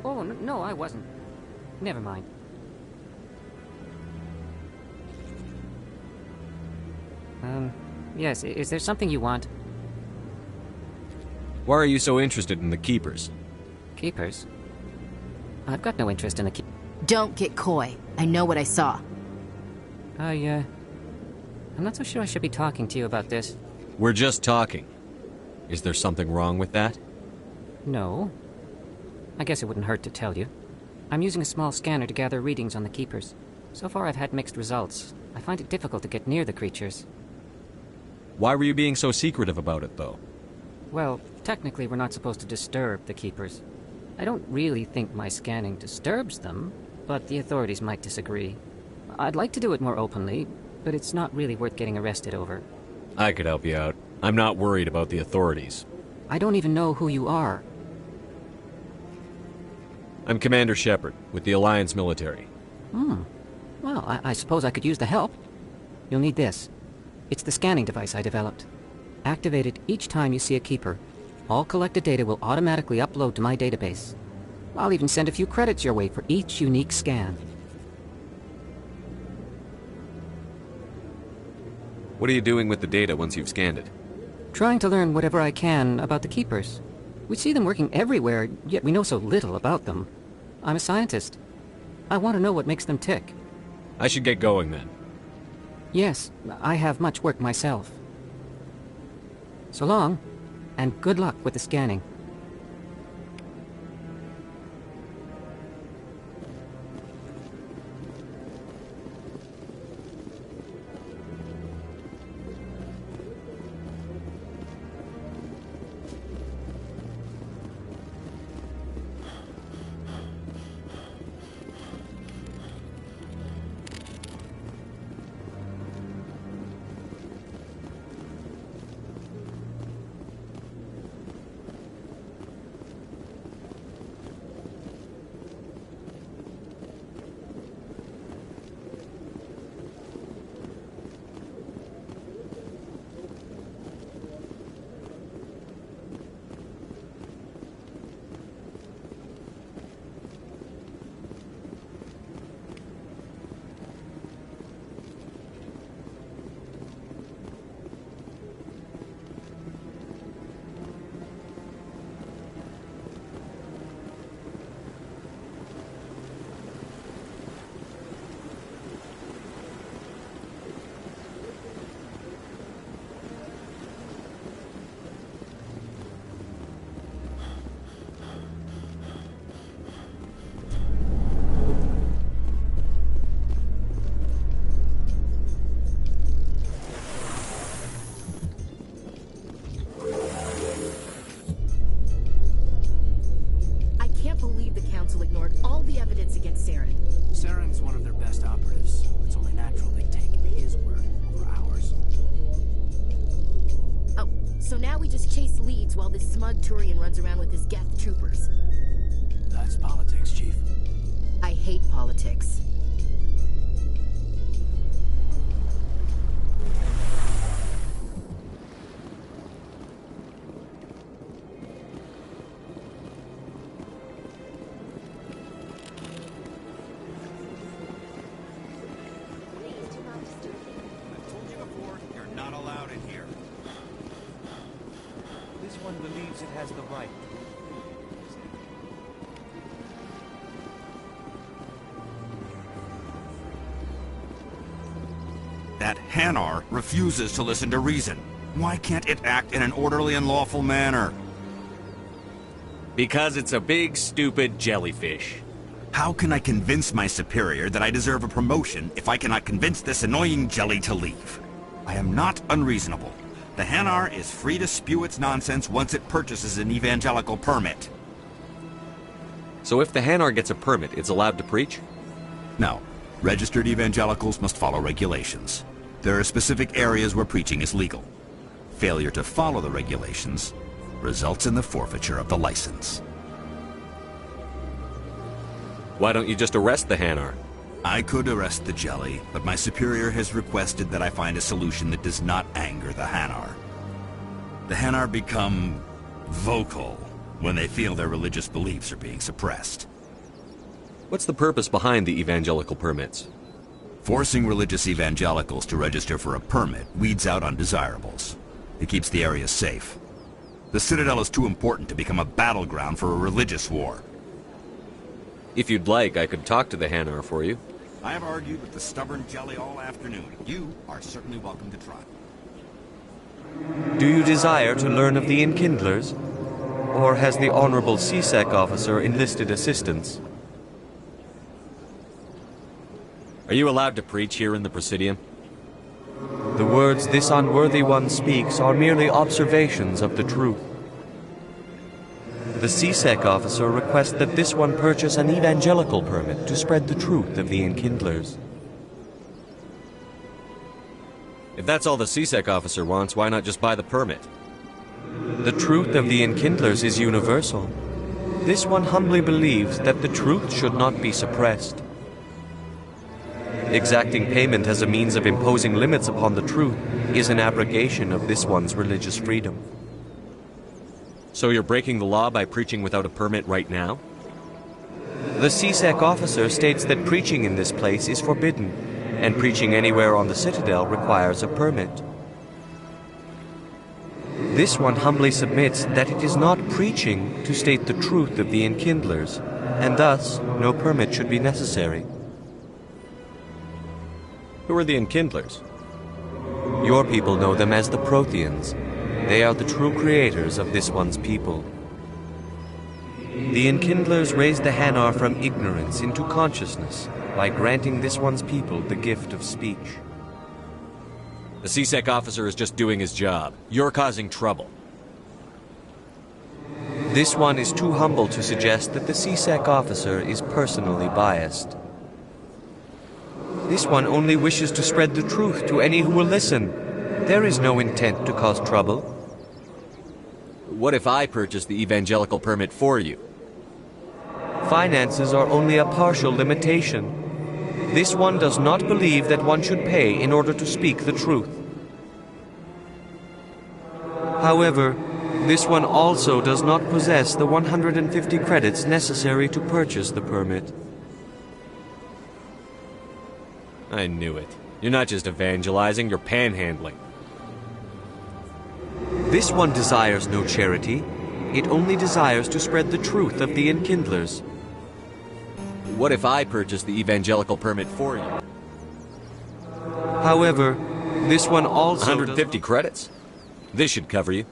Oh, no, I wasn't. Never mind. Yes, is there something you want? Why are you so interested in the Keepers? Keepers? I've got no interest in the Don't get coy. I know what I saw. I'm not so sure I should be talking to you about this. We're just talking. Is there something wrong with that? No. I guess it wouldn't hurt to tell you. I'm using a small scanner to gather readings on the Keepers. So far I've had mixed results. I find it difficult to get near the creatures. Why were you being so secretive about it, though? Well, technically we're not supposed to disturb the Keepers. I don't really think my scanning disturbs them, but the authorities might disagree. I'd like to do it more openly, but it's not really worth getting arrested over. I could help you out. I'm not worried about the authorities. I don't even know who you are. I'm Commander Shepard, with the Alliance military. Well, I suppose I could use the help. You'll need this. It's the scanning device I developed. Activate it each time you see a Keeper. All collected data will automatically upload to my database. I'll even send a few credits your way for each unique scan. What are you doing with the data once you've scanned it? Trying to learn whatever I can about the Keepers. We see them working everywhere, yet we know so little about them. I'm a scientist. I want to know what makes them tick. I should get going then. Yes, I have much work myself. So long, and good luck with the scanning. Ignored all the evidence against Saren. Saren's one of their best operatives. It's only natural they take his word over ours. Oh, so now we just chase leads while this smug Turian runs around with his Geth troopers. That's politics, Chief. I hate politics. Believes it has the right. That Hanar refuses to listen to reason. Why can't it act in an orderly and lawful manner? Because it's a big, stupid jellyfish. How can I convince my superior that I deserve a promotion if I cannot convince this annoying jelly to leave? I am not unreasonable. The Hanar is free to spew its nonsense once it purchases an evangelical permit. So if the Hanar gets a permit, it's allowed to preach? No. Registered evangelicals must follow regulations. There are specific areas where preaching is legal. Failure to follow the regulations results in the forfeiture of the license. Why don't you just arrest the Hanar? I could arrest the jelly, but my superior has requested that I find a solution that does not anger the Hanar. The Hanar become vocal when they feel their religious beliefs are being suppressed. What's the purpose behind the evangelical permits? Forcing religious evangelicals to register for a permit weeds out undesirables. It keeps the area safe. The Citadel is too important to become a battleground for a religious war. If you'd like, I could talk to the Hanar for you. I have argued with the stubborn jelly all afternoon. You are certainly welcome to try. Do you desire to learn of the Enkindlers? Or has the Honorable CSEC officer enlisted assistance? Are you allowed to preach here in the Presidium? The words this unworthy one speaks are merely observations of the truth. The CSEC officer requests that this one purchase an evangelical permit to spread the truth of the Enkindlers. If that's all the CSEC officer wants, why not just buy the permit? The truth of the Enkindlers is universal. This one humbly believes that the truth should not be suppressed. Exacting payment as a means of imposing limits upon the truth is an abrogation of this one's religious freedom. So you're breaking the law by preaching without a permit right now? The CSEC officer states that preaching in this place is forbidden, and preaching anywhere on the Citadel requires a permit. This one humbly submits that it is not preaching to state the truth of the Enkindlers, and thus no permit should be necessary. Who are the Enkindlers? Your people know them as the Protheans. They are the true creators of this one's people. The Enkindlers raised the Hanar from ignorance into consciousness by granting this one's people the gift of speech. The CSEC officer is just doing his job. You're causing trouble. This one is too humble to suggest that the CSEC officer is personally biased. This one only wishes to spread the truth to any who will listen. There is no intent to cause trouble. What if I purchase the evangelical permit for you? Finances are only a partial limitation. This one does not believe that one should pay in order to speak the truth. However, this one also does not possess the 150 credits necessary to purchase the permit. I knew it. You're not just evangelizing, you're panhandling. This one desires no charity. It only desires to spread the truth of the Enkindlers. What if I purchase the evangelical permit for you? However, this one also 150 credits? This should cover you.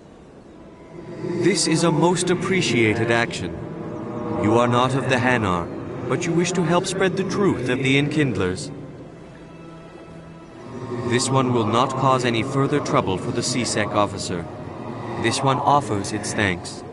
This is a most appreciated action. You are not of the Hanar, but you wish to help spread the truth of the Enkindlers. This one will not cause any further trouble for the CSEC officer. This one offers its thanks.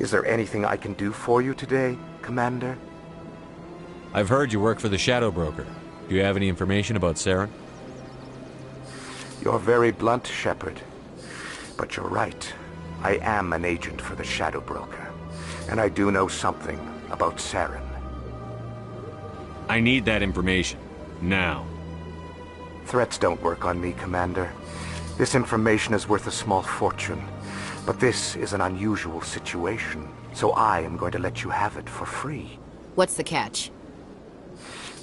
Is there anything I can do for you today, Commander? I've heard you work for the Shadow Broker. Do you have any information about Saren? You're very blunt, Shepard. But you're right. I am an agent for the Shadow Broker. And I do know something about Saren. I need that information. Now. Threats don't work on me, Commander. This information is worth a small fortune. But this is an unusual situation, so I am going to let you have it for free. What's the catch?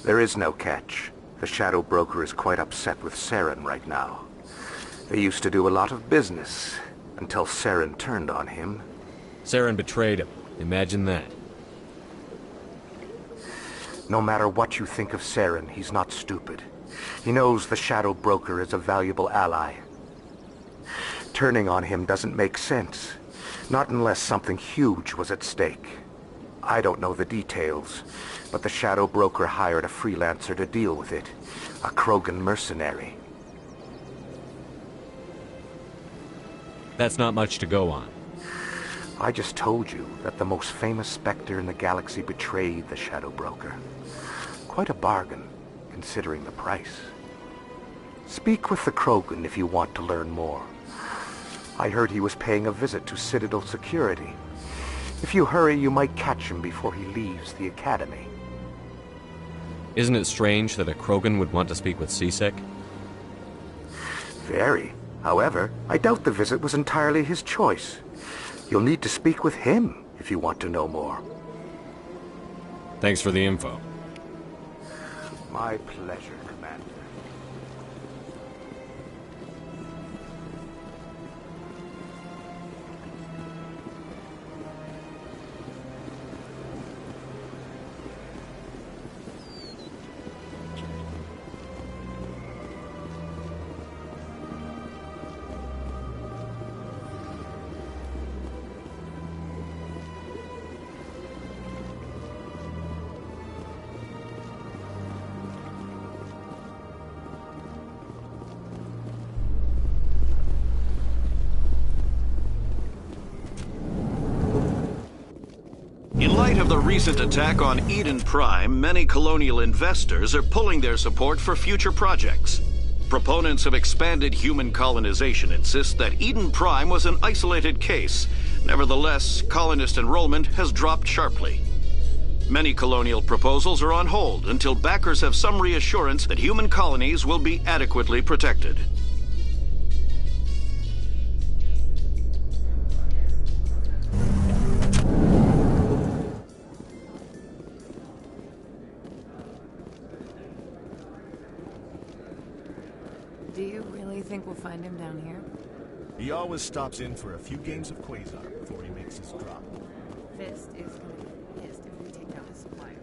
There is no catch. The Shadow Broker is quite upset with Saren right now. They used to do a lot of business, until Saren turned on him. Saren betrayed him. Imagine that. No matter what you think of Saren, he's not stupid. He knows the Shadow Broker is a valuable ally. Turning on him doesn't make sense. Not unless something huge was at stake. I don't know the details, but the Shadow Broker hired a freelancer to deal with it. A Krogan mercenary. That's not much to go on. I just told you that the most famous Spectre in the galaxy betrayed the Shadow Broker. Quite a bargain, considering the price. Speak with the Krogan if you want to learn more. I heard he was paying a visit to Citadel security. If you hurry, you might catch him before he leaves the Academy. Isn't it strange that a Krogan would want to speak with C-Sec? Very. However, I doubt the visit was entirely his choice. You'll need to speak with him if you want to know more. Thanks for the info. My pleasure, Commander. In light of the recent attack on Eden Prime, many colonial investors are pulling their support for future projects. Proponents of expanded human colonization insist that Eden Prime was an isolated case. Nevertheless, colonist enrollment has dropped sharply. Many colonial proposals are on hold until backers have some reassurance that human colonies will be adequately protected. Do you really think we'll find him down here? He always stops in for a few games of Quasar before he makes his drop. Fist is gonna be pissed if we take down his supplier.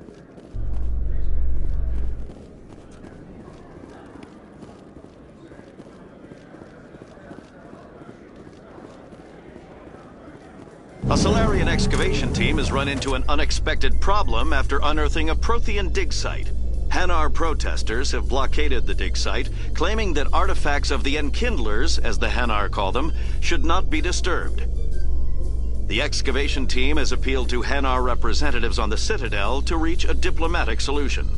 A Solarian excavation team has run into an unexpected problem after unearthing a Prothean dig site. Hanar protesters have blockaded the dig site, claiming that artifacts of the Enkindlers, as the Hanar call them, should not be disturbed. The excavation team has appealed to Hanar representatives on the Citadel to reach a diplomatic solution.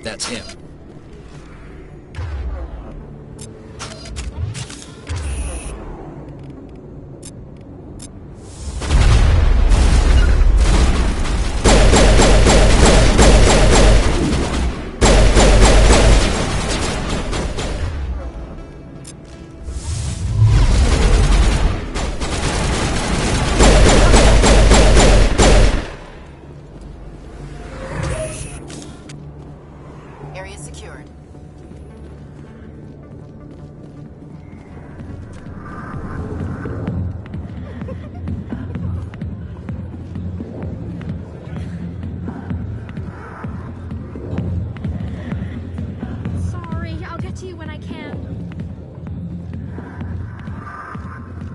That's him. Area's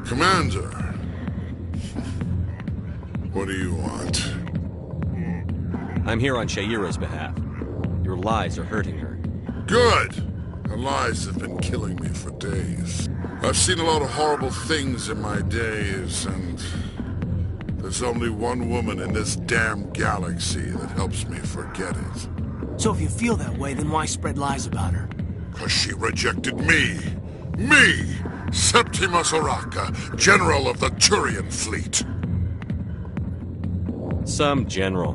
Commander. What do you want? I'm here on Shaira's behalf. Your lies are hurting her. Good! Her lies have been killing me for days. I've seen a lot of horrible things in my days, and there's only one woman in this damn galaxy that helps me forget it. So if you feel that way, then why spread lies about her? 'Cause she rejected me! Me! Septimus Oraka, General of the Turian Fleet! Some general.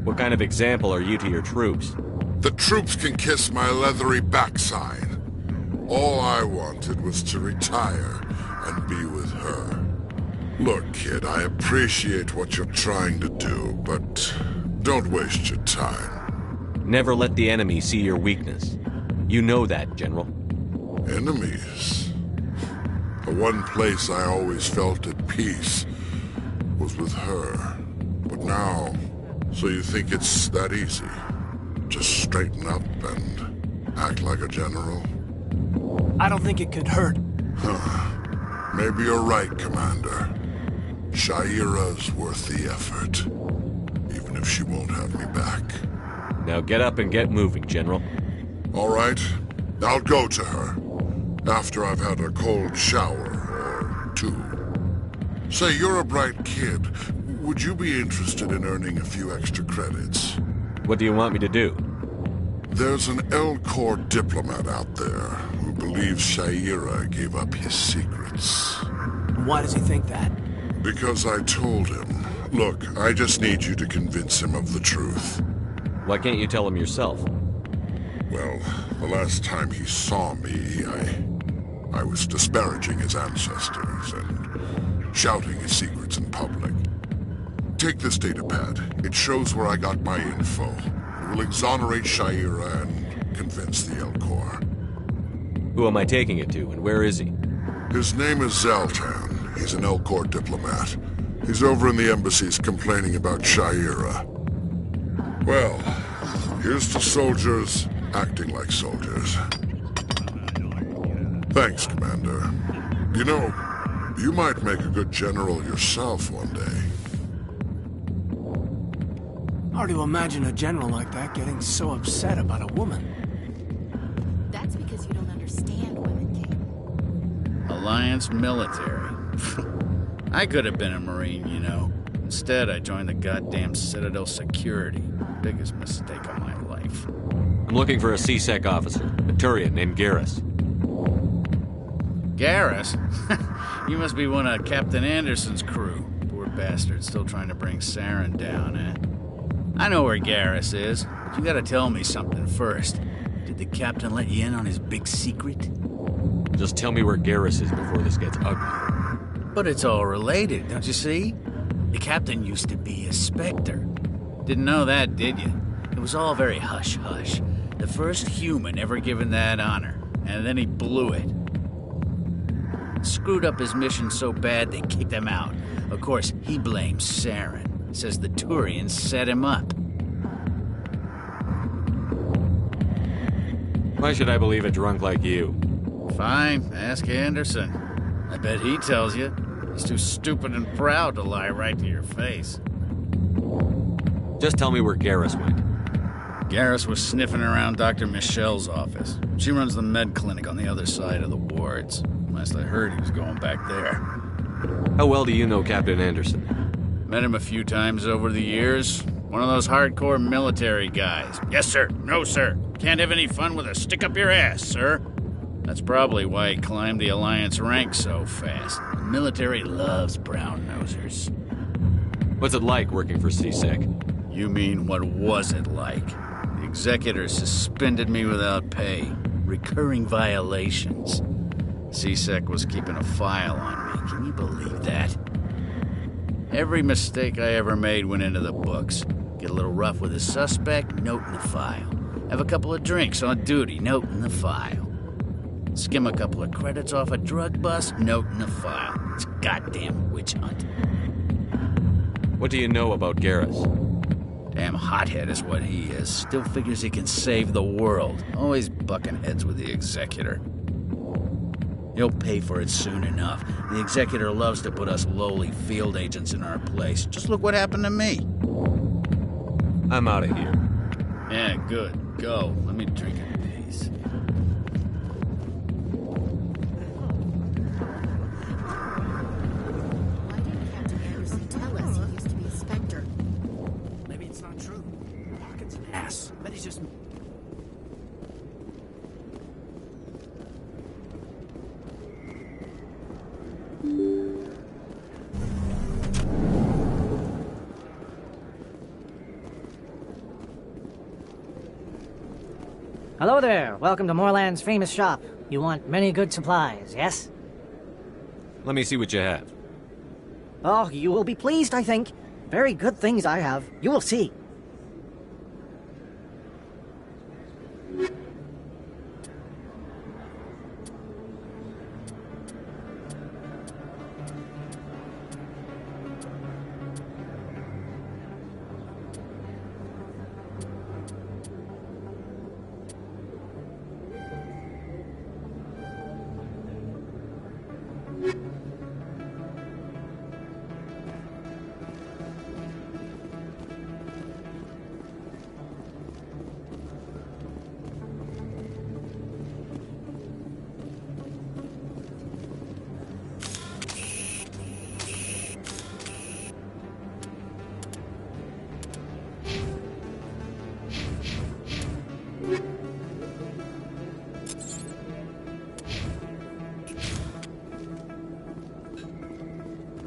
What kind of example are you to your troops? The troops can kiss my leathery backside. All I wanted was to retire and be with her. Look, kid, I appreciate what you're trying to do, but don't waste your time. Never let the enemy see your weakness. You know that, General. Enemies? The one place I always felt at peace was with her. But now, so you think it's that easy? Just straighten up and act like a general? I don't think it could hurt. Huh. Maybe you're right, Commander. Shaira's worth the effort. Even if she won't have me back. Now get up and get moving, General. All right. I'll go to her. After I've had a cold shower or two. Say, you're a bright kid. Would you be interested in earning a few extra credits? What do you want me to do? There's an L-Corps diplomat out there who believes Shaira gave up his secrets. Why does he think that? Because I told him. Look, I just need you to convince him of the truth. Why can't you tell him yourself? Well, the last time he saw me, I was disparaging his ancestors and shouting his secrets in public. Take this datapad. It shows where I got my info. It will exonerate Shaira and convince the L-Corps. Who am I taking it to, and where is he? His name is Zaltan. He's an L-Corps diplomat. He's over in the embassies complaining about Shaira. Well, here's to soldiers acting like soldiers. Thanks, Commander. You know, you might make a good general yourself one day. Hard to imagine a general like that getting so upset about a woman. That's because you don't understand women, King. Alliance military. I could have been a Marine, you know. Instead, I joined the goddamn Citadel security. Biggest mistake of my life. I'm looking for a C-Sec officer, a Turian named Garrus. Garrus? You must be one of Captain Anderson's crew. Poor bastard, still trying to bring Saren down, eh? I know where Garrus is, but you gotta tell me something first. Did the captain let you in on his big secret? Just tell me where Garrus is before this gets ugly. But it's all related, don't you see? The captain used to be a Spectre. Didn't know that, did you? It was all very hush-hush. The first human ever given that honor, and then he blew it. Screwed up his mission so bad they kicked him out. Of course, he blames Saren. Says the Turians set him up. Why should I believe a drunk like you? Fine, ask Anderson. I bet he tells you. He's too stupid and proud to lie right to your face. Just tell me where Garrus went. Garrus was sniffing around Dr. Michelle's office. She runs the med clinic on the other side of the wards. Last I heard, he was going back there. How well do you know Captain Anderson? Met him a few times over the years. One of those hardcore military guys. Yes, sir. No, sir. Can't have any fun with a stick up your ass, sir. That's probably why he climbed the Alliance ranks so fast. The military loves brown-nosers. What's it like working for C-Sec? You mean, what was it like? The executor suspended me without pay. Recurring violations. C-Sec was keeping a file on me. Can you believe that? Every mistake I ever made went into the books. Get a little rough with a suspect, note in the file. Have a couple of drinks on duty, note in the file. Skim a couple of credits off a drug bust, note in the file. It's a goddamn witch hunt. What do you know about Garrus? Damn hothead is what he is. Still figures he can save the world. Always bucking heads with the executor. He'll pay for it soon enough. The Executor loves to put us lowly field agents in our place. Just look what happened to me. I'm out of here. Yeah, good. Go. Let me drink in peace. Why didn't Captain Anderson tell us he used to be a Spectre? Maybe it's not true. Hawkins an ass. Bet he's just... Hello there. Welcome to Moorland's famous shop. You want many good supplies, yes? Let me see what you have. Oh, you will be pleased, I think. Very good things I have. You will see.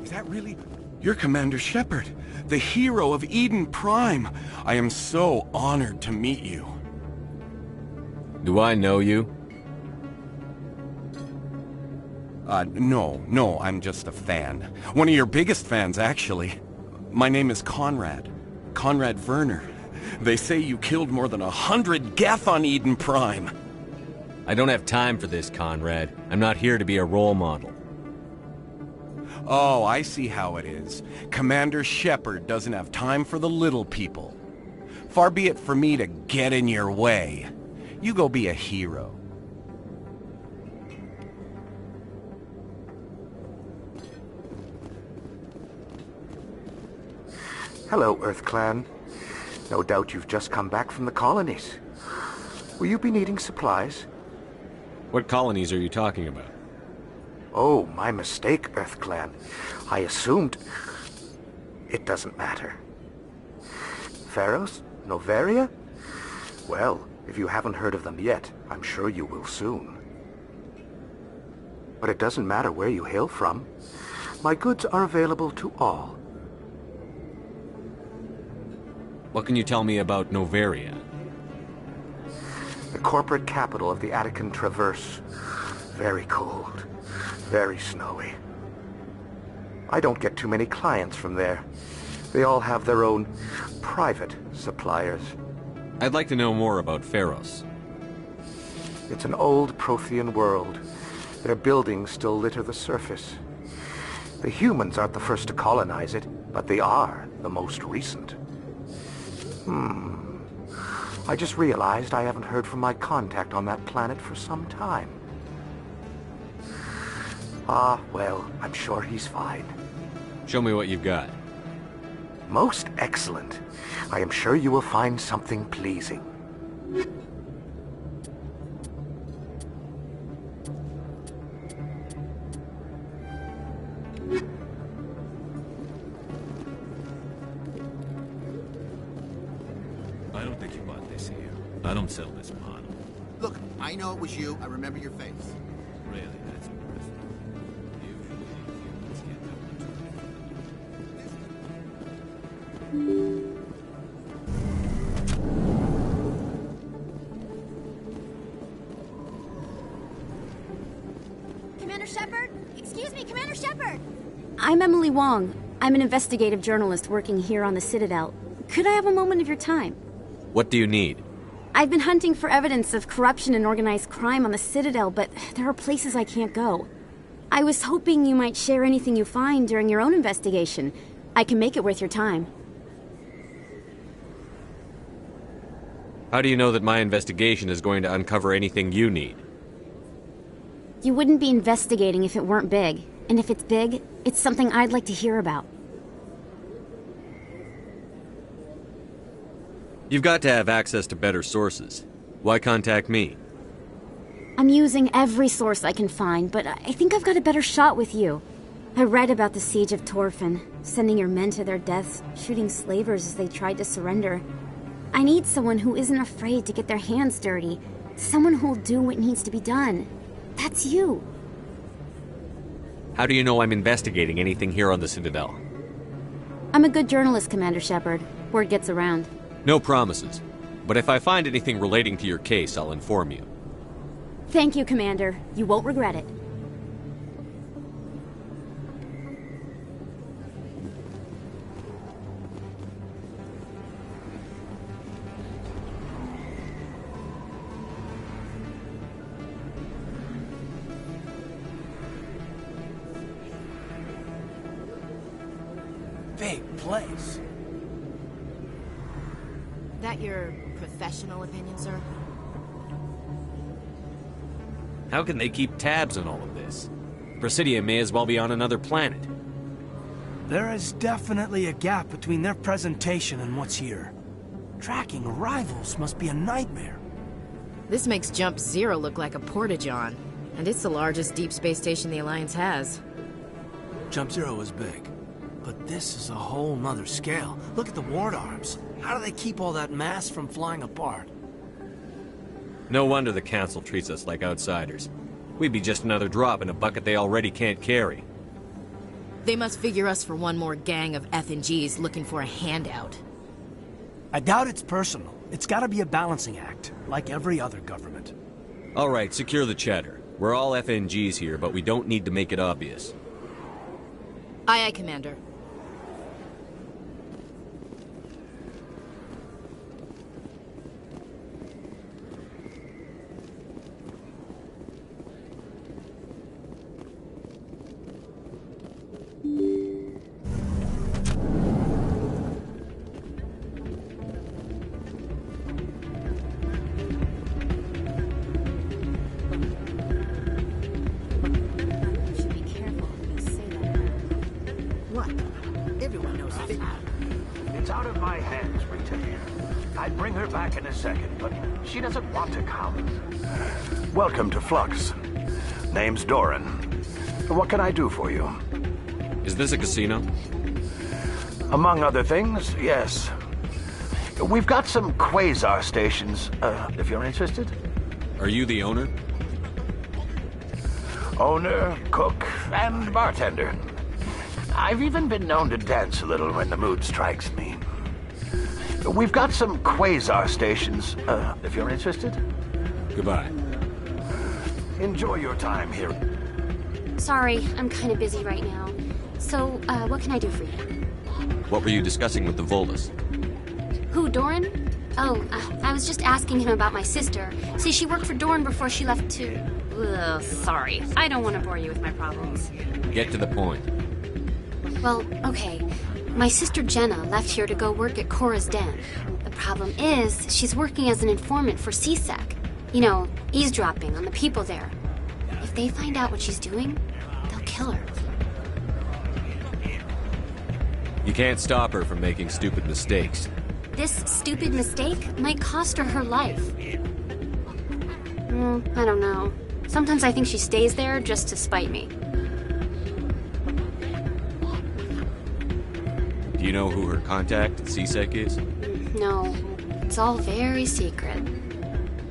Is that really... You're Commander Shepard, the hero of Eden Prime. I am so honored to meet you. Do I know you? No, I'm just a fan. One of your biggest fans, actually. My name is Conrad. Conrad Werner. They say you killed more than 100 Geth on Eden Prime. I don't have time for this, Conrad. I'm not here to be a role model. Oh, I see how it is. Commander Shepard doesn't have time for the little people. Far be it for me to get in your way. You go be a hero. Hello, Earth Clan. No doubt you've just come back from the colonies. Will you be needing supplies? What colonies are you talking about? Oh, my mistake, Earth Clan. I assumed... It doesn't matter. Pharos? Noveria? Well, if you haven't heard of them yet, I'm sure you will soon. But it doesn't matter where you hail from. My goods are available to all. What can you tell me about Noveria? The corporate capital of the Attican Traverse. Very cold. Very snowy. I don't get too many clients from there. They all have their own private suppliers. I'd like to know more about Pharos. It's an old Prothean world. Their buildings still litter the surface. The humans aren't the first to colonize it, but they are the most recent. I just realized I haven't heard from my contact on that planet for some time. Ah, well, I'm sure he's fine. Show me what you've got. Most excellent. I am sure you will find something pleasing. I don't think you bought this here. I don't sell this model. Look, I know it was you. I remember your face. Really, that's impressive. Usually, humans get that much. Commander Shepard? Excuse me, Commander Shepard! I'm Emily Wong. I'm an investigative journalist working here on the Citadel. Could I have a moment of your time? What do you need? I've been hunting for evidence of corruption and organized crime on the Citadel, but there are places I can't go. I was hoping you might share anything you find during your own investigation. I can make it worth your time. How do you know that my investigation is going to uncover anything you need? You wouldn't be investigating if it weren't big. And if it's big, it's something I'd like to hear about. You've got to have access to better sources. Why contact me? I'm using every source I can find, but I think I've got a better shot with you. I read about the siege of Torfin, sending your men to their deaths, shooting slavers as they tried to surrender. I need someone who isn't afraid to get their hands dirty. Someone who'll do what needs to be done. That's you. How do you know I'm investigating anything here on the Citadel? I'm a good journalist, Commander Shepard. Word gets around. No promises. But if I find anything relating to your case, I'll inform you. Thank you, Commander. You won't regret it. Big place. That your professional opinion, sir? How can they keep tabs on all of this? Presidia may as well be on another planet. There is definitely a gap between their presentation and what's here. Tracking arrivals must be a nightmare. This makes Jump Zero look like a porta-john, and it's the largest deep space station the Alliance has. Jump Zero is big, but this is a whole nother scale. Look at the ward arms. How do they keep all that mass from flying apart? No wonder the Council treats us like outsiders. We'd be just another drop in a bucket they already can't carry. They must figure us for one more gang of F&Gs looking for a handout. I doubt it's personal. It's gotta be a balancing act, like every other government. All right, secure the chatter. We're all FNGs here, but we don't need to make it obvious. Aye, aye, Commander. It's out of my hands, Britannia. I'd bring her back in a second, but she doesn't want to come. Welcome to Flux. Name's Doran. What can I do for you? Is this a casino? Among other things, yes. We've got some quasar stations, if you're interested. Are you the owner? Owner, cook, and bartender. I've even been known to dance a little when the mood strikes me. We've got some quasar stations, if you're interested. Goodbye. Enjoy your time here. Sorry, I'm kind of busy right now. So, what can I do for you? What were you discussing with the Volus? Who, Doran? Oh, I was just asking him about my sister. See, she worked for Doran before she left to... Ugh, sorry. I don't want to bore you with my problems. Get to the point. Well, okay. My sister Jenna left here to go work at Cora's Den. The problem is, she's working as an informant for CSEC. You know, eavesdropping on the people there. If they find out what she's doing, they'll kill her. You can't stop her from making stupid mistakes. This stupid mistake might cost her her life. I don't know. Sometimes I think she stays there just to spite me. Do you know who her contact at CSEC is? No, it's all very secret.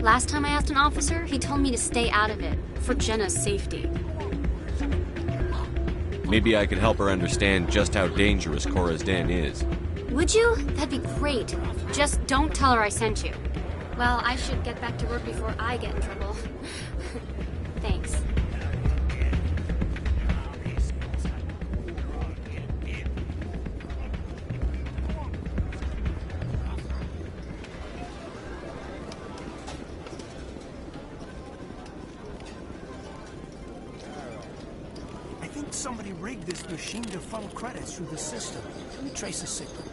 Last time I asked an officer, he told me to stay out of it, for Jenna's safety. Maybe I could help her understand just how dangerous Cora's Den is. Would you? That'd be great. Just don't tell her I sent you. Well, I should get back to work before I get in trouble. Thanks. Somebody rigged this machine to funnel credits through the system. Let me trace the signal.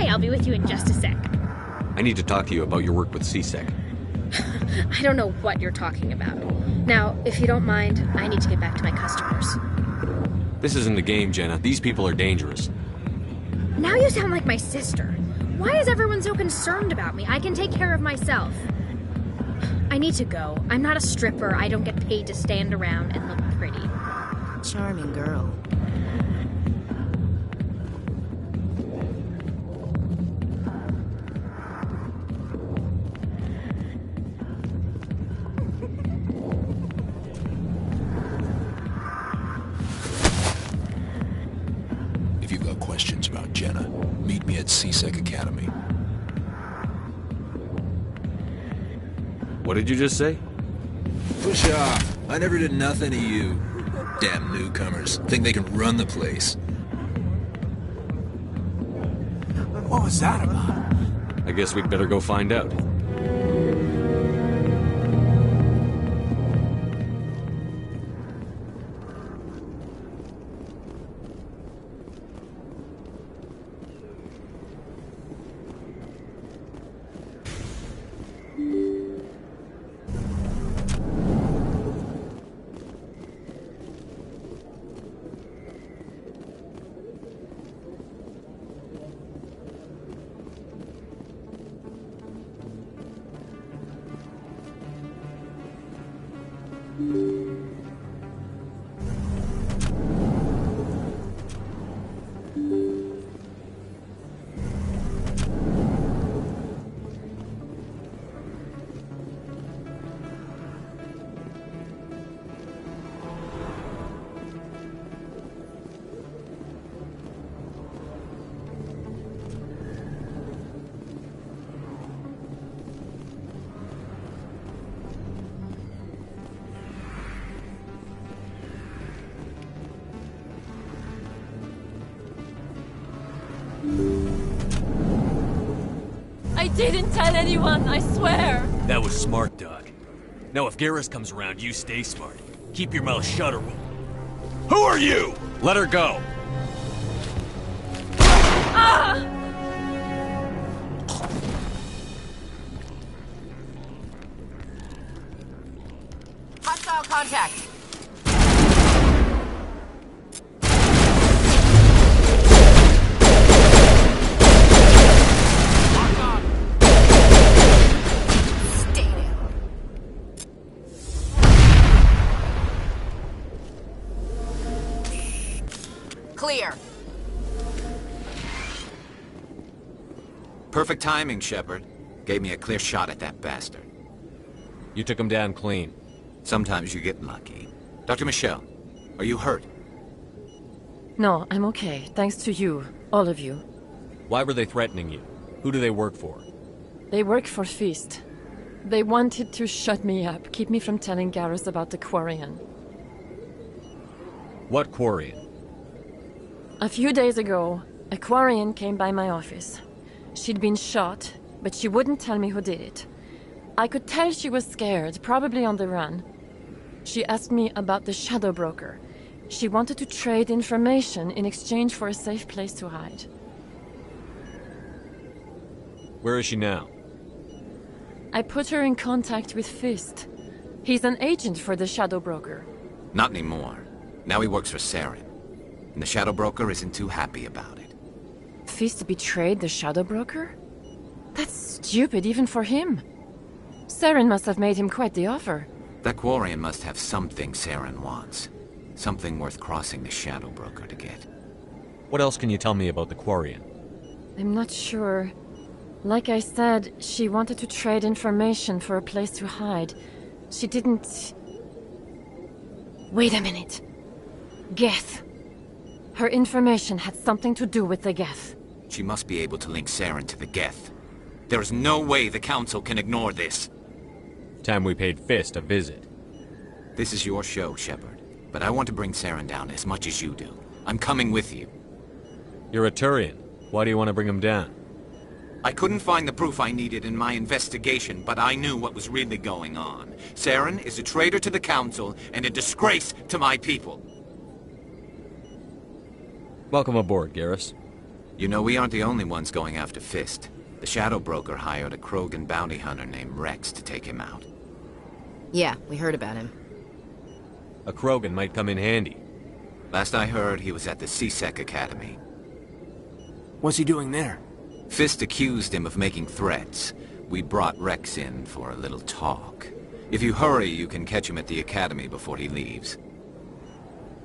I'll be with you in just a sec. I need to talk to you about your work with CSEC. I don't know what you're talking about. Now, if you don't mind, I need to get back to my customers. This isn't a game, Jenna. These people are dangerous. Now you sound like my sister. Why is everyone so concerned about me? I can take care of myself. I need to go. I'm not a stripper. I don't get paid to stand around and look pretty. Charming girl. If you've got questions about Jenna, meet me at CSEC Academy. What did you just say? Push off. I never did nothing to you. Damn newcomers. Think they can run the place. What was that about? I guess we'd better go find out. I didn't tell anyone, I swear! That was smart, Doc. Now if Garrus comes around, you stay smart. Keep your mouth shut or we'll... Who are you? Let her go! Ah! Hostile contact! Clear. Perfect timing, Shepard. Gave me a clear shot at that bastard. You took him down clean. Sometimes you get lucky. Dr. Michelle, are you hurt? No, I'm okay. Thanks to you. All of you. Why were they threatening you? Who do they work for? They work for Feast. They wanted to shut me up, keep me from telling Garrus about the Quarian. What Quarian? A few days ago, a Quarian came by my office. She'd been shot, but she wouldn't tell me who did it. I could tell she was scared, probably on the run. She asked me about the Shadow Broker. She wanted to trade information in exchange for a safe place to hide. Where is she now? I put her in contact with Fist. He's an agent for the Shadow Broker. Not anymore. Now he works for Saren. And the Shadow Broker isn't too happy about it. Fist betrayed the Shadow Broker? That's stupid even for him. Saren must have made him quite the offer. That Quarian must have something Saren wants. Something worth crossing the Shadow Broker to get. What else can you tell me about the Quarian? I'm not sure. Like I said, she wanted to trade information for a place to hide. She didn't... Wait a minute. Geth. Her information had something to do with the Geth. She must be able to link Saren to the Geth. There is no way the Council can ignore this. Time we paid Fist a visit. This is your show, Shepard. But I want to bring Saren down as much as you do. I'm coming with you. You're a Turian. Why do you want to bring him down? I couldn't find the proof I needed in my investigation, but I knew what was really going on. Saren is a traitor to the Council and a disgrace to my people. Welcome aboard, Garrus. You know, we aren't the only ones going after Fist. The Shadow Broker hired a Krogan bounty hunter named Rex to take him out. Yeah, we heard about him. A Krogan might come in handy. Last I heard, he was at the C-Sec Academy. What's he doing there? Fist accused him of making threats. We brought Rex in for a little talk. If you hurry, you can catch him at the Academy before he leaves.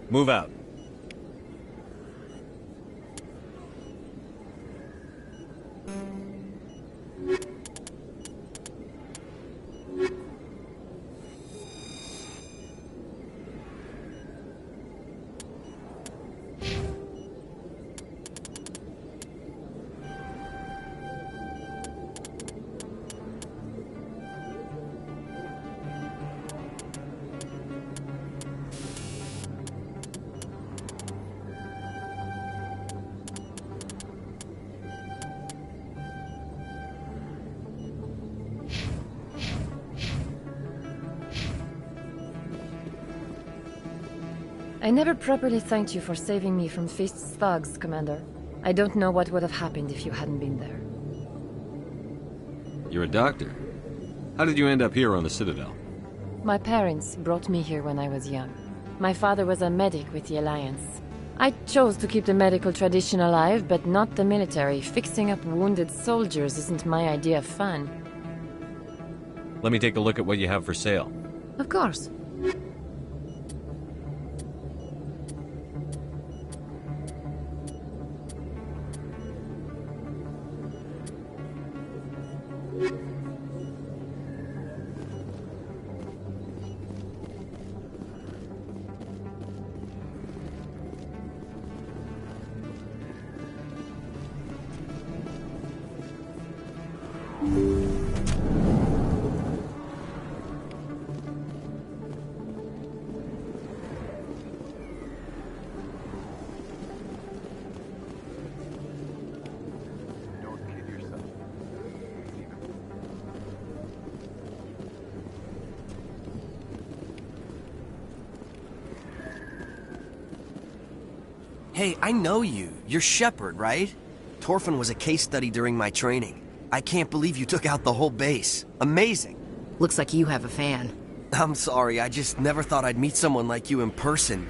Move out. I never properly thanked you for saving me from Fist's thugs, Commander. I don't know what would have happened if you hadn't been there. You're a doctor. How did you end up here on the Citadel? My parents brought me here when I was young. My father was a medic with the Alliance. I chose to keep the medical tradition alive, but not the military. Fixing up wounded soldiers isn't my idea of fun. Let me take a look at what you have for sale. Of course. Hey, I know you. You're Shepard, right? Torfin was a case study during my training. I can't believe you took out the whole base. Amazing. Looks like you have a fan. I'm sorry, I just never thought I'd meet someone like you in person.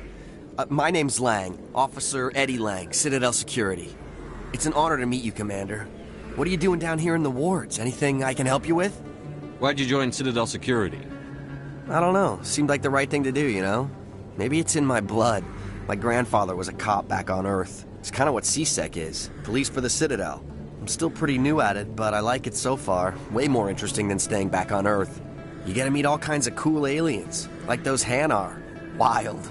My name's Lang, Officer Eddie Lang, Citadel Security. It's an honor to meet you, Commander. What are you doing down here in the wards? Anything I can help you with? Why'd you join Citadel Security? I don't know. Seemed like the right thing to do, you know? Maybe it's in my blood. My grandfather was a cop back on Earth. It's kind of what C-Sec is. Police for the Citadel. I'm still pretty new at it, but I like it so far. Way more interesting than staying back on Earth. You get to meet all kinds of cool aliens, like those Hanar. Wild.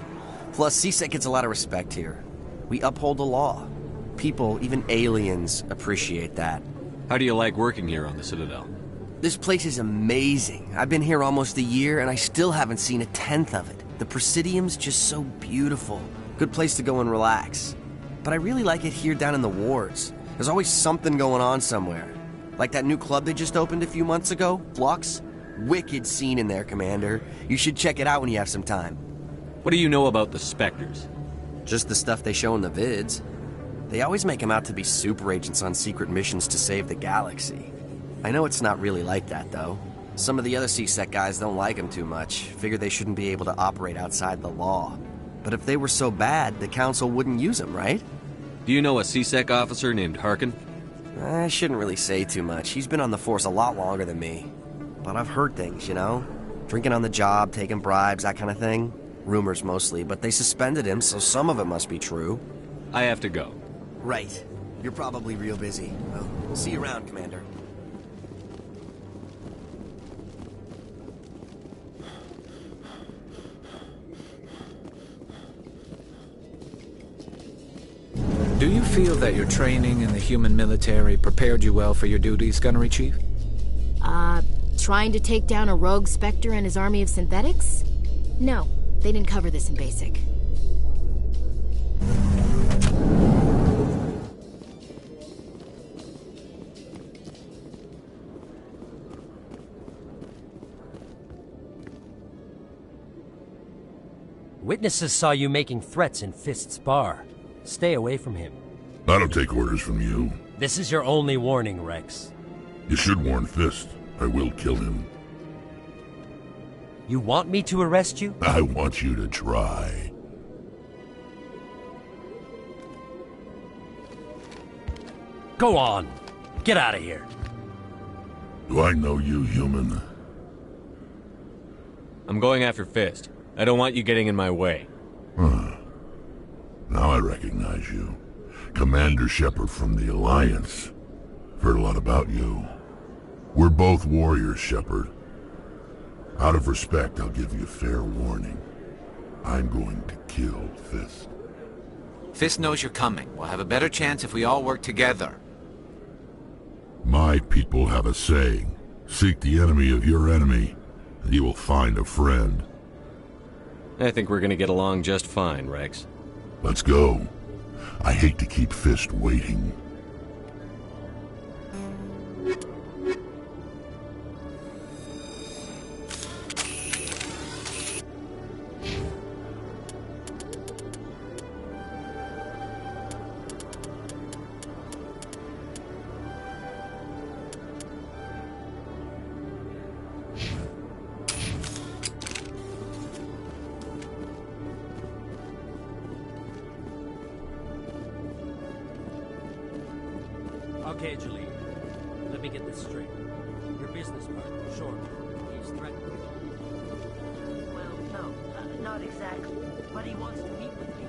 Plus, C-Sec gets a lot of respect here. We uphold the law. People, even aliens, appreciate that. How do you like working here on the Citadel? This place is amazing. I've been here almost a year, and I still haven't seen a tenth of it. The Presidium's just so beautiful. Good place to go and relax. But I really like it here down in the wards. There's always something going on somewhere. Like that new club they just opened a few months ago, Flux. Wicked scene in there, Commander. You should check it out when you have some time. What do you know about the Spectres? Just the stuff they show in the vids. They always make them out to be super agents on secret missions to save the galaxy. I know it's not really like that, though. Some of the other C-Sec guys don't like them too much. Figure they shouldn't be able to operate outside the law. But if they were so bad, the Council wouldn't use them, right? Do you know a C-Sec officer named Harkin? I shouldn't really say too much. He's been on the force a lot longer than me. But I've heard things, you know? Drinking on the job, taking bribes, that kind of thing. Rumors mostly, but they suspended him, so some of it must be true. I have to go. Right. You're probably real busy. Well, see you around, Commander. Do you feel that your training in the human military prepared you well for your duties, Gunnery Chief? Trying to take down a rogue Spectre and his army of synthetics? No, they didn't cover this in basic. Witnesses saw you making threats in Fist's bar. Stay away from him. I don't take orders from you. This is your only warning, Rex. You should warn Fist. I will kill him. You want me to arrest you? I want you to try. Go on. Get out of here. Do I know you, human? I'm going after Fist. I don't want you getting in my way. Huh. Now I recognize you. Commander Shepard from the Alliance. Heard a lot about you. We're both warriors, Shepard. Out of respect, I'll give you fair warning. I'm going to kill Fist. Fist knows you're coming. We'll have a better chance if we all work together. My people have a saying. Seek the enemy of your enemy, and you will find a friend. I think we're gonna get along just fine, Rex. Let's go. I hate to keep Fist waiting. Okay, Julie. Let me get this straight. Your business partner, sure. He's threatened you. Well, no, not exactly. But he wants to meet with me.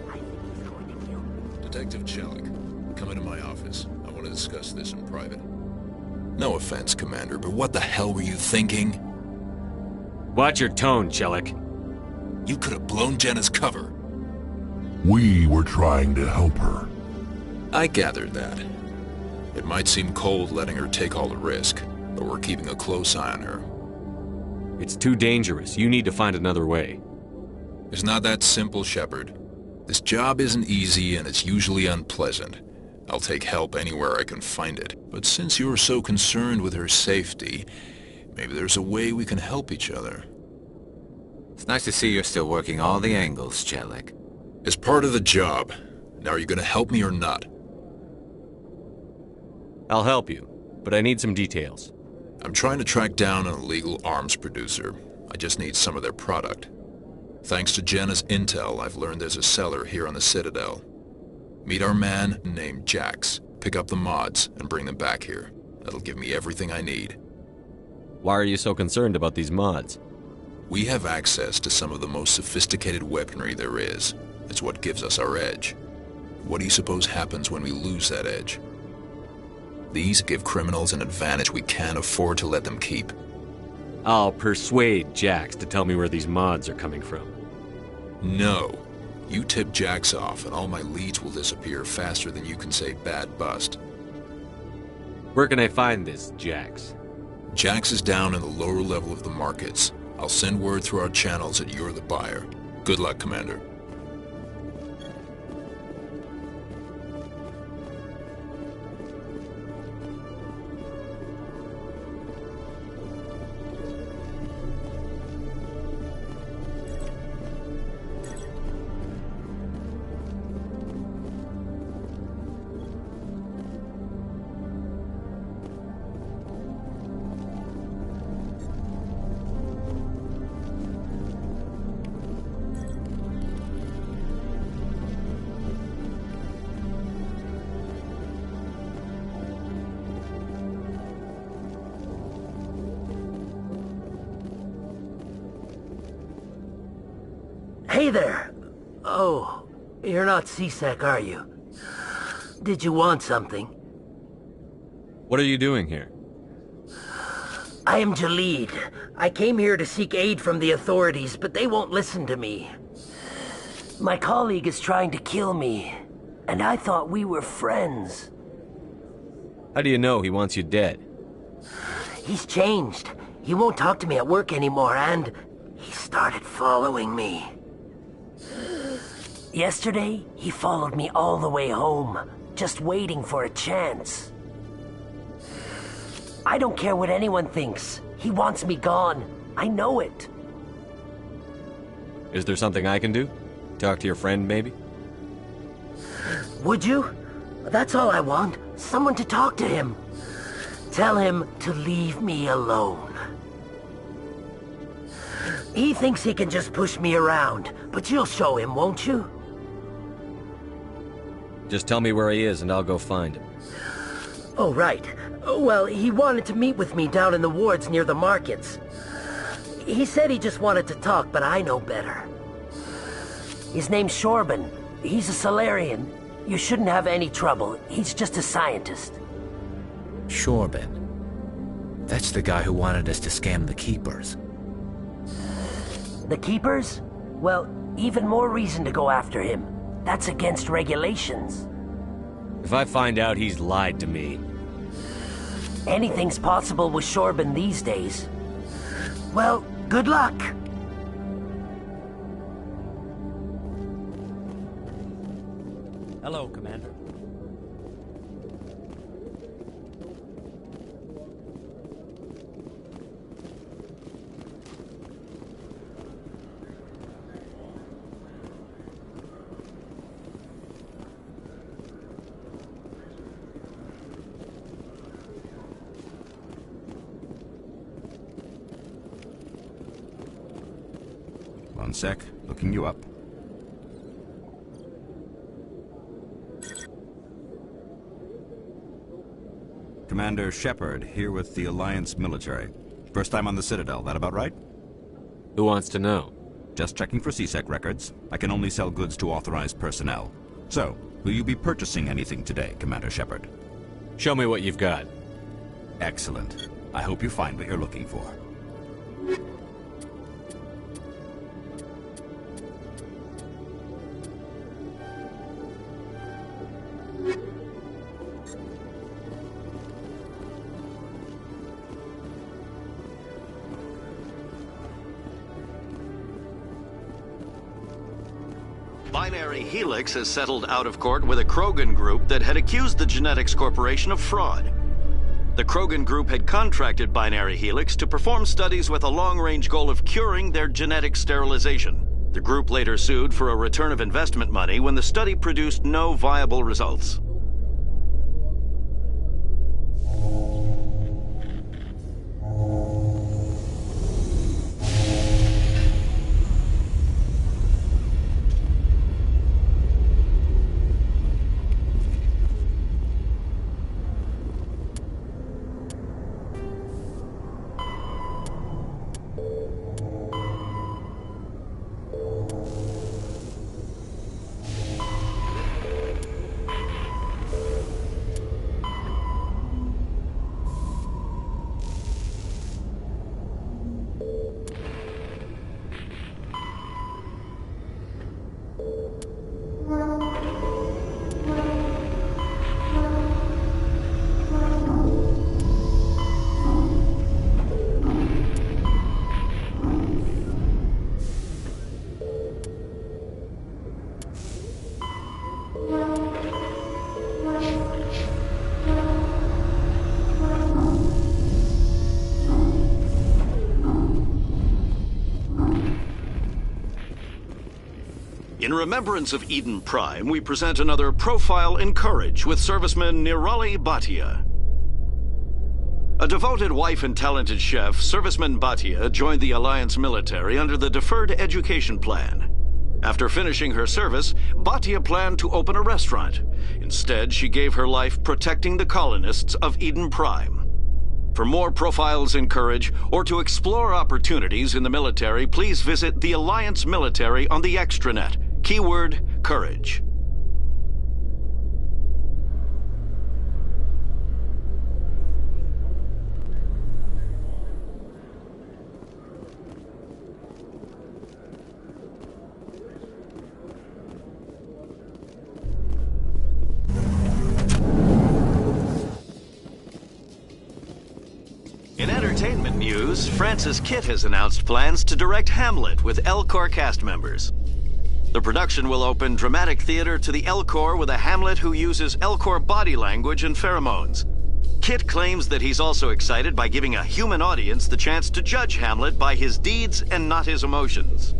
I think he's going to kill me. Detective Chelik, come into my office. I want to discuss this in private. No offense, Commander, but what the hell were you thinking? Watch your tone, Chelik. You could have blown Jenna's cover. We were trying to help her. I gathered that. It might seem cold letting her take all the risk, but we're keeping a close eye on her. It's too dangerous. You need to find another way. It's not that simple, Shepard. This job isn't easy and it's usually unpleasant. I'll take help anywhere I can find it. But since you're so concerned with her safety, maybe there's a way we can help each other. It's nice to see you're still working all the angles, Chelik. It's part of the job. Now are you gonna help me or not? I'll help you, but I need some details. I'm trying to track down an illegal arms producer. I just need some of their product. Thanks to Jenna's intel, I've learned there's a seller here on the Citadel. Meet our man named Jax, pick up the mods, and bring them back here. That'll give me everything I need. Why are you so concerned about these mods? We have access to some of the most sophisticated weaponry there is. It's what gives us our edge. What do you suppose happens when we lose that edge? These give criminals an advantage we can't afford to let them keep. I'll persuade Jax to tell me where these mods are coming from. No. You tip Jax off and all my leads will disappear faster than you can say bad bust. Where can I find this Jax? Jax is down in the lower level of the markets. I'll send word through our channels that you're the buyer. Good luck, Commander. Hey there. Oh, you're not C-Sec, are you? Did you want something? What are you doing here? I am Jalid. I came here to seek aid from the authorities, but they won't listen to me. My colleague is trying to kill me, and I thought we were friends. How do you know he wants you dead? He's changed. He won't talk to me at work anymore, and he started following me. Yesterday, he followed me all the way home, just waiting for a chance. I don't care what anyone thinks. He wants me gone. I know it. Is there something I can do? Talk to your friend, maybe? Would you? That's all I want. Someone to talk to him. Tell him to leave me alone. He thinks he can just push me around, but you'll show him, won't you? Just tell me where he is and I'll go find him. Oh, right. Well, he wanted to meet with me down in the wards near the markets. He said he just wanted to talk, but I know better. His name's Shorban. He's a Solarian. You shouldn't have any trouble. He's just a scientist. Shorban. That's the guy who wanted us to scam the Keepers. The Keepers? Well, even more reason to go after him. That's against regulations. If I find out he's lied to me... Anything's possible with Shorban these days. Well, good luck. Hello, Commander. One sec, looking you up. Commander Shepard, here with the Alliance military. First time on the Citadel, that about right? Who wants to know? Just checking for C-Sec records. I can only sell goods to authorized personnel. So, will you be purchasing anything today, Commander Shepard? Show me what you've got. Excellent. I hope you find what you're looking for. Binary Helix has settled out of court with a Krogan group that had accused the Genetics Corporation of fraud. The Krogan group had contracted Binary Helix to perform studies with a long-range goal of curing their genetic sterilization. The group later sued for a return of investment money when the study produced no viable results. In remembrance of Eden Prime, we present another Profile in Courage with serviceman Nirali Bhatia. A devoted wife and talented chef, serviceman Bhatia joined the Alliance military under the Deferred Education Plan. After finishing her service, Bhatia planned to open a restaurant. Instead, she gave her life protecting the colonists of Eden Prime. For more profiles in courage, or to explore opportunities in the military, please visit the Alliance Military on the extranet. Keyword, courage. In entertainment news, Francis Kitt has announced plans to direct Hamlet with L-Corps cast members. The production will open dramatic theater to the L-Corps with a Hamlet who uses L-Corps body language and pheromones. Kitt claims that he's also excited by giving a human audience the chance to judge Hamlet by his deeds and not his emotions.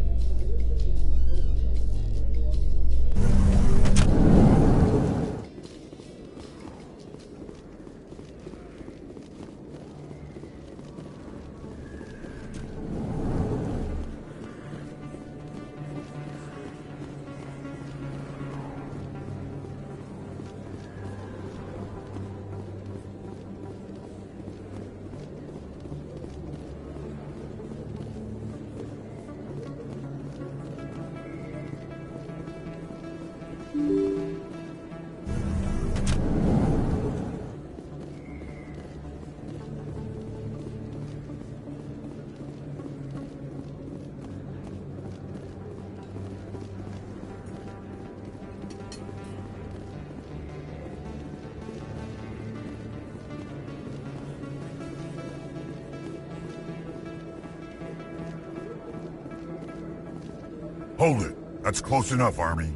Hold it. That's close enough, Army.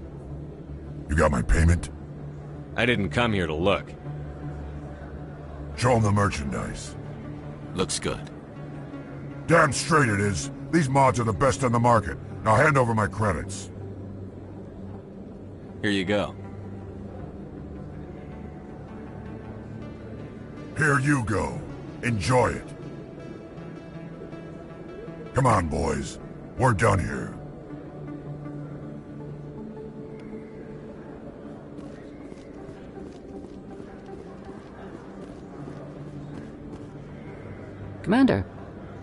You got my payment? I didn't come here to look. Show 'em the merchandise. Looks good. Damn straight it is. These mods are the best on the market. Now hand over my credits. Here you go. Here you go. Enjoy it. Come on, boys. We're done here. Commander,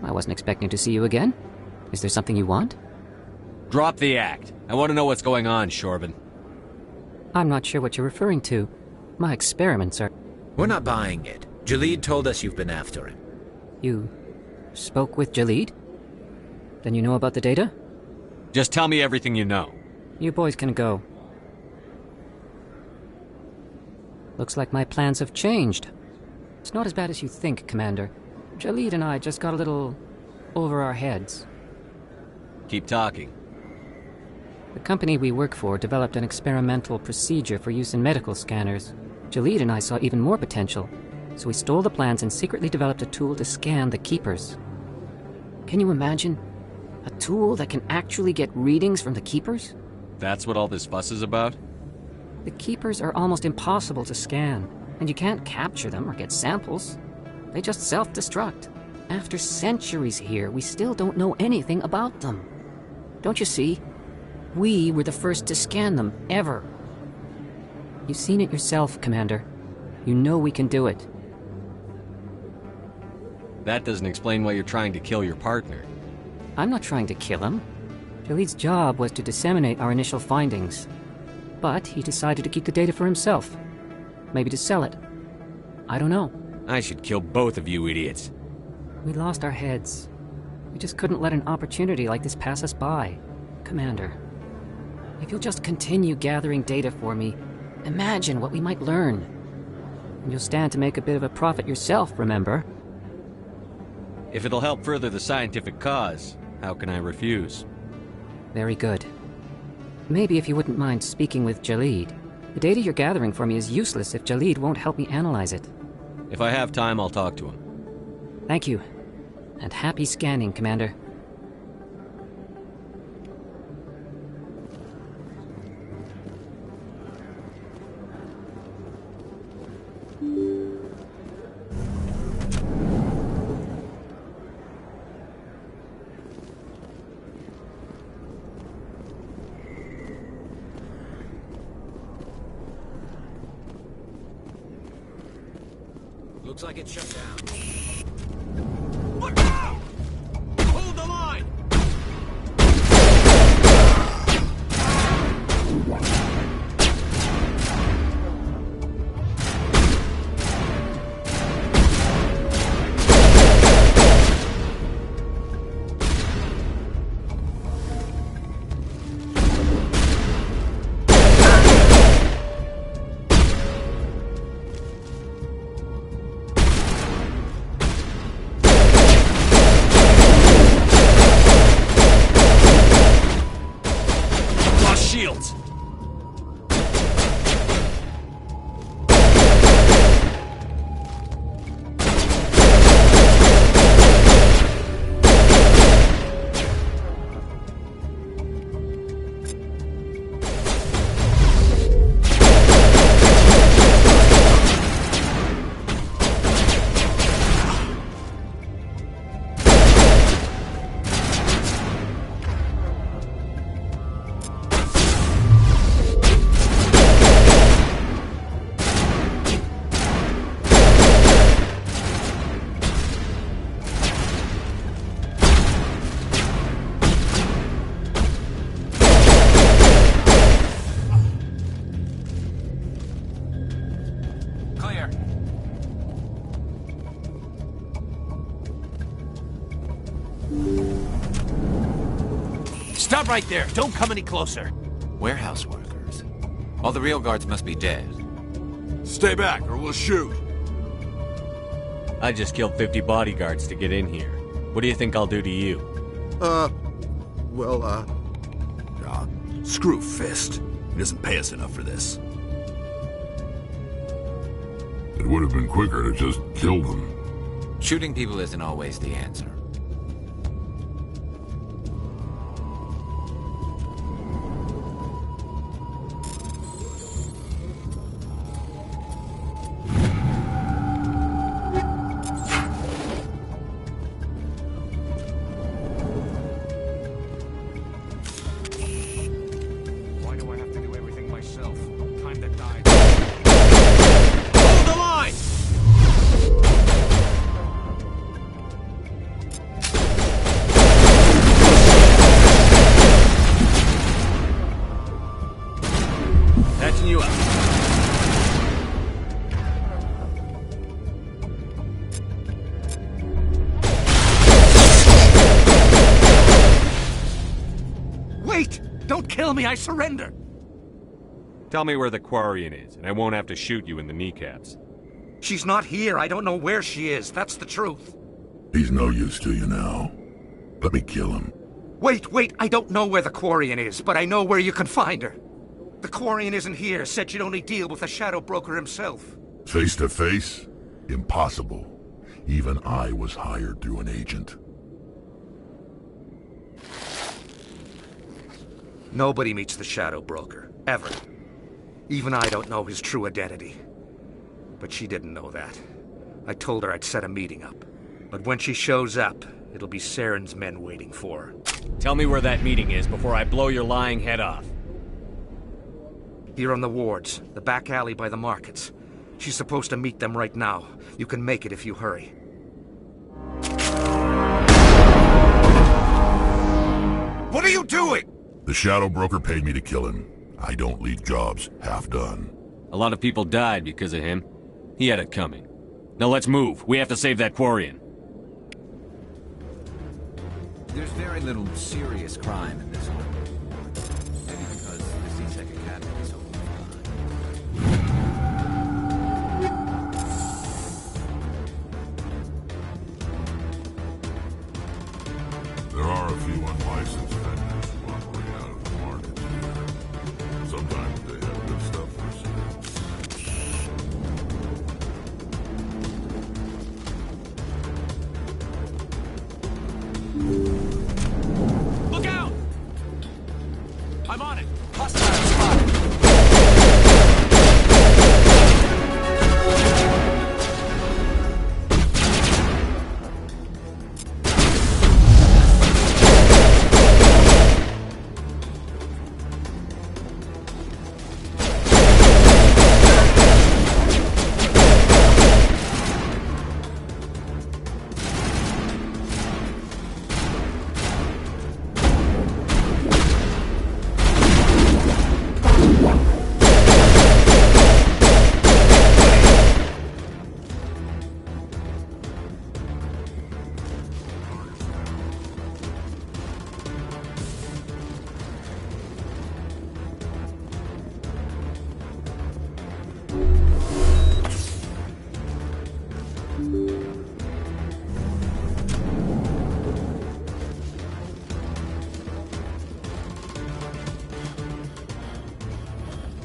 I wasn't expecting to see you again. Is there something you want? Drop the act. I want to know what's going on, Shorban. I'm not sure what you're referring to. My experiments are... We're not buying it. Jalid told us you've been after him. You spoke with Jalid? Then you know about the data? Just tell me everything you know. You boys can go. Looks like my plans have changed. It's not as bad as you think, Commander. Jalid and I just got a little over our heads. Keep talking. The company we work for developed an experimental procedure for use in medical scanners. Jalid and I saw even more potential, so we stole the plans and secretly developed a tool to scan the Keepers. Can you imagine? A tool that can actually get readings from the Keepers? That's what all this fuss is about? The Keepers are almost impossible to scan, and you can't capture them or get samples. They just self-destruct. After centuries here, we still don't know anything about them. Don't you see? We were the first to scan them, ever. You've seen it yourself, Commander. You know we can do it. That doesn't explain why you're trying to kill your partner. I'm not trying to kill him. Jalid's job was to disseminate our initial findings. But he decided to keep the data for himself. Maybe to sell it. I don't know. I should kill both of you idiots. We lost our heads. We just couldn't let an opportunity like this pass us by. Commander, if you'll just continue gathering data for me, imagine what we might learn. And you'll stand to make a bit of a profit yourself, remember? If it'll help further the scientific cause, how can I refuse? Very good. Maybe if you wouldn't mind speaking with Jalid. The data you're gathering for me is useless if Jalid won't help me analyze it. If I have time, I'll talk to him. Thank you. And happy scanning, Commander. Looks like it's shut down. Stop right there! Don't come any closer! Warehouse workers. All the real guards must be dead. Stay back, or we'll shoot. I just killed 50 bodyguards to get in here. What do you think I'll do to you? Screw Fist. He doesn't pay us enough for this. It would have been quicker to just kill them. Shooting people isn't always the answer. Why do I have to do everything myself? Time to die. Hold the line! Patching you up. Wait! Don't kill me, I surrender! Tell me where the Quarian is, and I won't have to shoot you in the kneecaps. She's not here. I don't know where she is. That's the truth. He's no use to you now. Let me kill him. Wait. I don't know where the Quarian is, but I know where you can find her. The Quarian isn't here. Said she'd only deal with the Shadow Broker himself. Face to face? Impossible. Even I was hired through an agent. Nobody meets the Shadow Broker. Ever. Even I don't know his true identity. But she didn't know that. I told her I'd set a meeting up. But when she shows up, it'll be Saren's men waiting for her. Tell me where that meeting is before I blow your lying head off. Here on the wards, the back alley by the markets. She's supposed to meet them right now. You can make it if you hurry. What are you doing? The Shadow Broker paid me to kill him. I don't leave jobs half done. A lot of people died because of him. He had it coming. Now let's move. We have to save that Quarian. There's very little serious crime in this one. Maybe because the C-Sec Academy is open. There are a few unlicensed vendors who operate out of the market here. Sometimes they have good stuff for sale. Look out! I'm on it. Hostile spotted.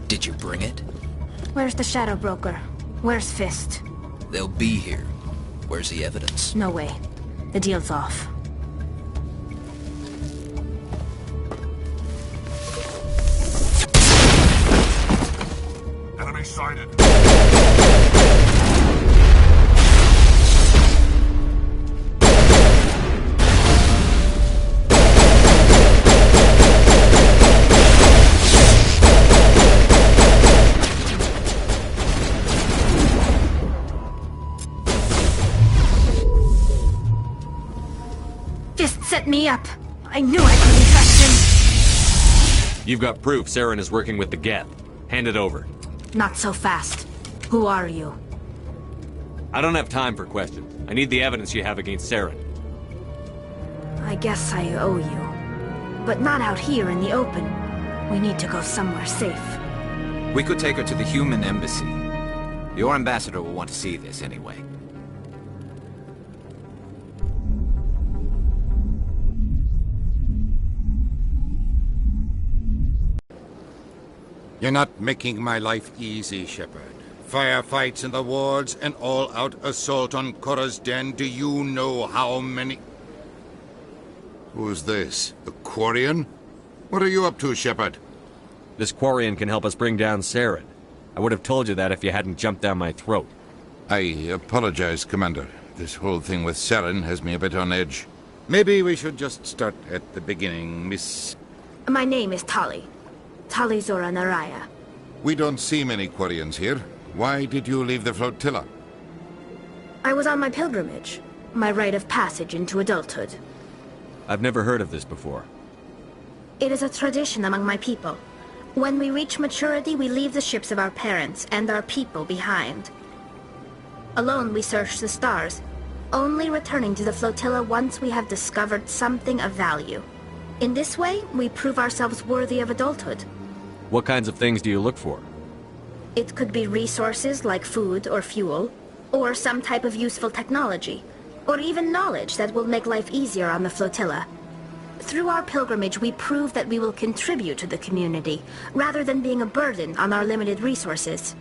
Did you bring it? Where's the Shadow Broker? Where's Fist? They'll be here. Where's the evidence? No way. The deal's off. Enemy sighted. Fist set me up. I knew I couldn't trust him. You've got proof Saren is working with the Geth. Hand it over. Not so fast. Who are you? I don't have time for questions. I need the evidence you have against Saren. I guess I owe you. but not out here in the open. We need to go somewhere safe. We could take her to the human embassy. Your ambassador will want to see this anyway. You're not making my life easy, Shepard. Firefights in the wards, an all-out assault on Korra's den. Do you know how many... Who's this? The Quarian? What are you up to, Shepard? This Quarian can help us bring down Saren. I would have told you that if you hadn't jumped down my throat. I apologize, Commander. This whole thing with Saren has me a bit on edge. Maybe we should just start at the beginning, Miss... My name is Tali. Tali Zora Naraya. We don't see many Quarians here. Why did you leave the flotilla? I was on my pilgrimage. My rite of passage into adulthood. I've never heard of this before. It is a tradition among my people. When we reach maturity, we leave the ships of our parents and our people behind. Alone, we search the stars, only returning to the flotilla once we have discovered something of value. In this way, we prove ourselves worthy of adulthood. What kinds of things do you look for? It could be resources like food or fuel, or some type of useful technology, or even knowledge that will make life easier on the flotilla. Through our pilgrimage, we prove that we will contribute to the community, rather than being a burden on our limited resources.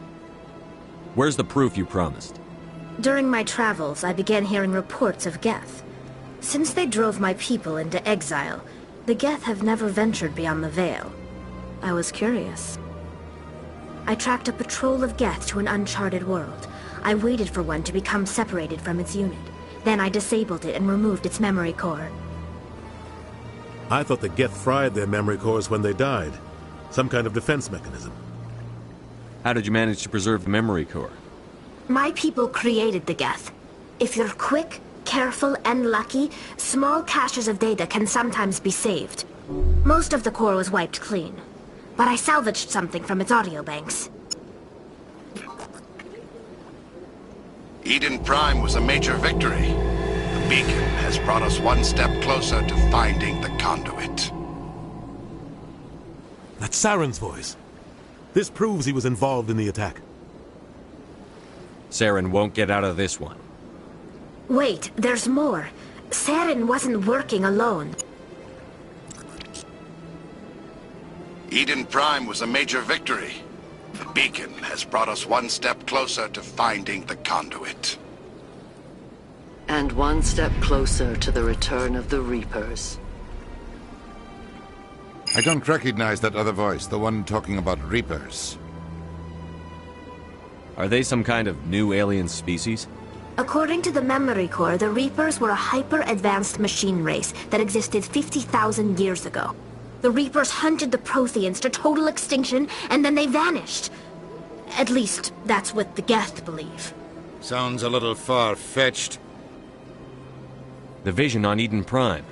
Where's the proof you promised? During my travels, I began hearing reports of Geth. Since they drove my people into exile, the Geth have never ventured beyond the Veil. I was curious. I tracked a patrol of Geth to an uncharted world. I waited for one to become separated from its unit. Then I disabled it and removed its memory core. I thought the Geth fried their memory cores when they died. Some kind of defense mechanism. How did you manage to preserve the memory core? My people created the Geth. If you're quick, careful, and lucky, small caches of data can sometimes be saved. Most of the core was wiped clean, but I salvaged something from its audio banks. Eden Prime was a major victory. The beacon has brought us one step closer to finding the conduit. That's Saren's voice. This proves he was involved in the attack. Saren won't get out of this one. Wait, there's more. Saren wasn't working alone. Eden Prime was a major victory. The beacon has brought us one step closer to finding the conduit. And one step closer to the return of the Reapers. I don't recognize that other voice, the one talking about Reapers. Are they some kind of new alien species? According to the memory core, the Reapers were a hyper-advanced machine race that existed 50,000 years ago. The Reapers hunted the Protheans to total extinction, and then they vanished. At least, that's what the Geth believe. Sounds a little far-fetched. The vision on Eden Prime.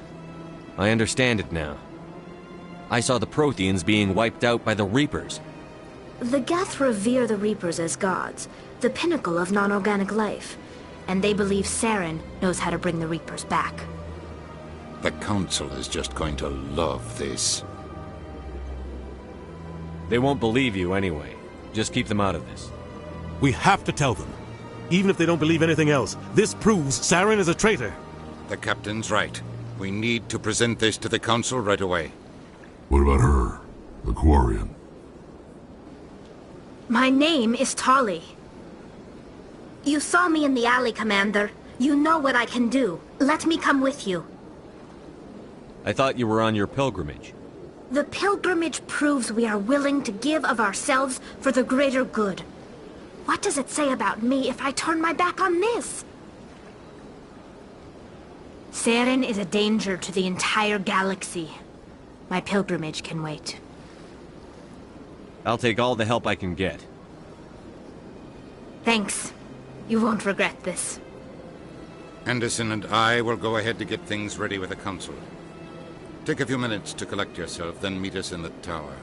I understand it now. I saw the Protheans being wiped out by the Reapers. The Geth revere the Reapers as gods, the pinnacle of non-organic life. And they believe Saren knows how to bring the Reapers back. The Council is just going to love this. They won't believe you anyway. Just keep them out of this. We have to tell them. Even if they don't believe anything else, this proves Saren is a traitor. The Captain's right. We need to present this to the Council right away. What about her? The Quarian? My name is Tali. You saw me in the alley, Commander. You know what I can do. Let me come with you. I thought you were on your pilgrimage. The pilgrimage proves we are willing to give of ourselves for the greater good. What does it say about me if I turn my back on this? Saren is a danger to the entire galaxy. My pilgrimage can wait. I'll take all the help I can get. Thanks. You won't regret this. Anderson and I will go ahead to get things ready with the Council. Take a few minutes to collect yourself, then meet us in the tower.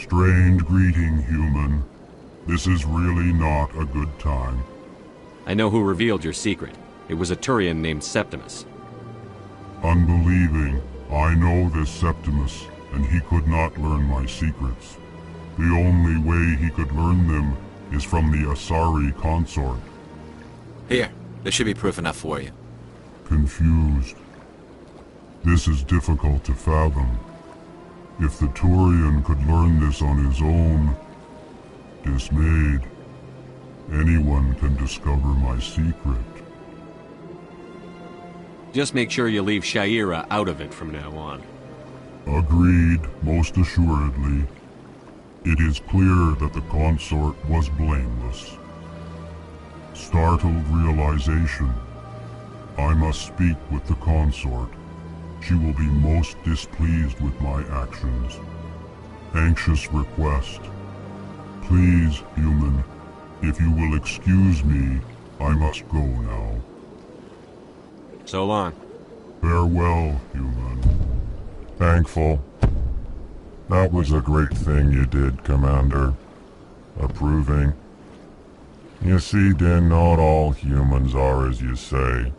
Strained greeting, human. This is really not a good time. I know who revealed your secret. It was a Turian named Septimus. Unbelieving, I know this Septimus, and he could not learn my secrets. The only way he could learn them is from the Asari consort. Here, this should be proof enough for you. Confused. This is difficult to fathom. If the Turian could learn this on his own, dismayed, anyone can discover my secret. Just make sure you leave Shaira out of it from now on. Agreed, most assuredly. It is clear that the consort was blameless. Startled realization. I must speak with the consort. She will be most displeased with my actions. Anxious request. Please, human, if you will excuse me, I must go now. So long. Farewell, human. Thankful. That was a great thing you did, Commander. Approving. You see, Din, not all humans are as you say.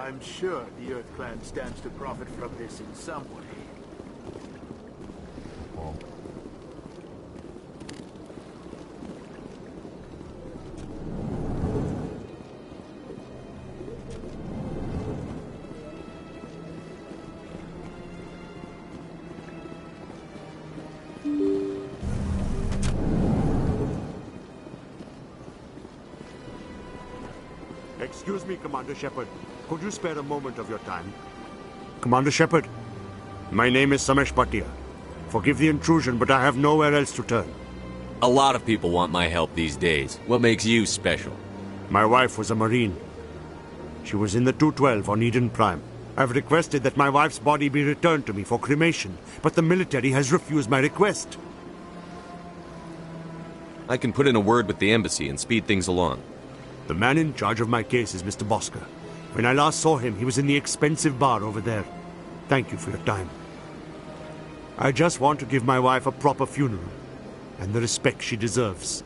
I'm sure the Earth Clan stands to profit from this in some way. Excuse me, Commander Shepard. Could you spare a moment of your time? Commander Shepard, my name is Samesh Bhatia. Forgive the intrusion, but I have nowhere else to turn. A lot of people want my help these days. What makes you special? My wife was a Marine. She was in the 212 on Eden Prime. I've requested that my wife's body be returned to me for cremation, but the military has refused my request. I can put in a word with the embassy and speed things along. The man in charge of my case is Mr. Bosker. When I last saw him, he was in the expensive bar over there. Thank you for your time. I just want to give my wife a proper funeral, and the respect she deserves.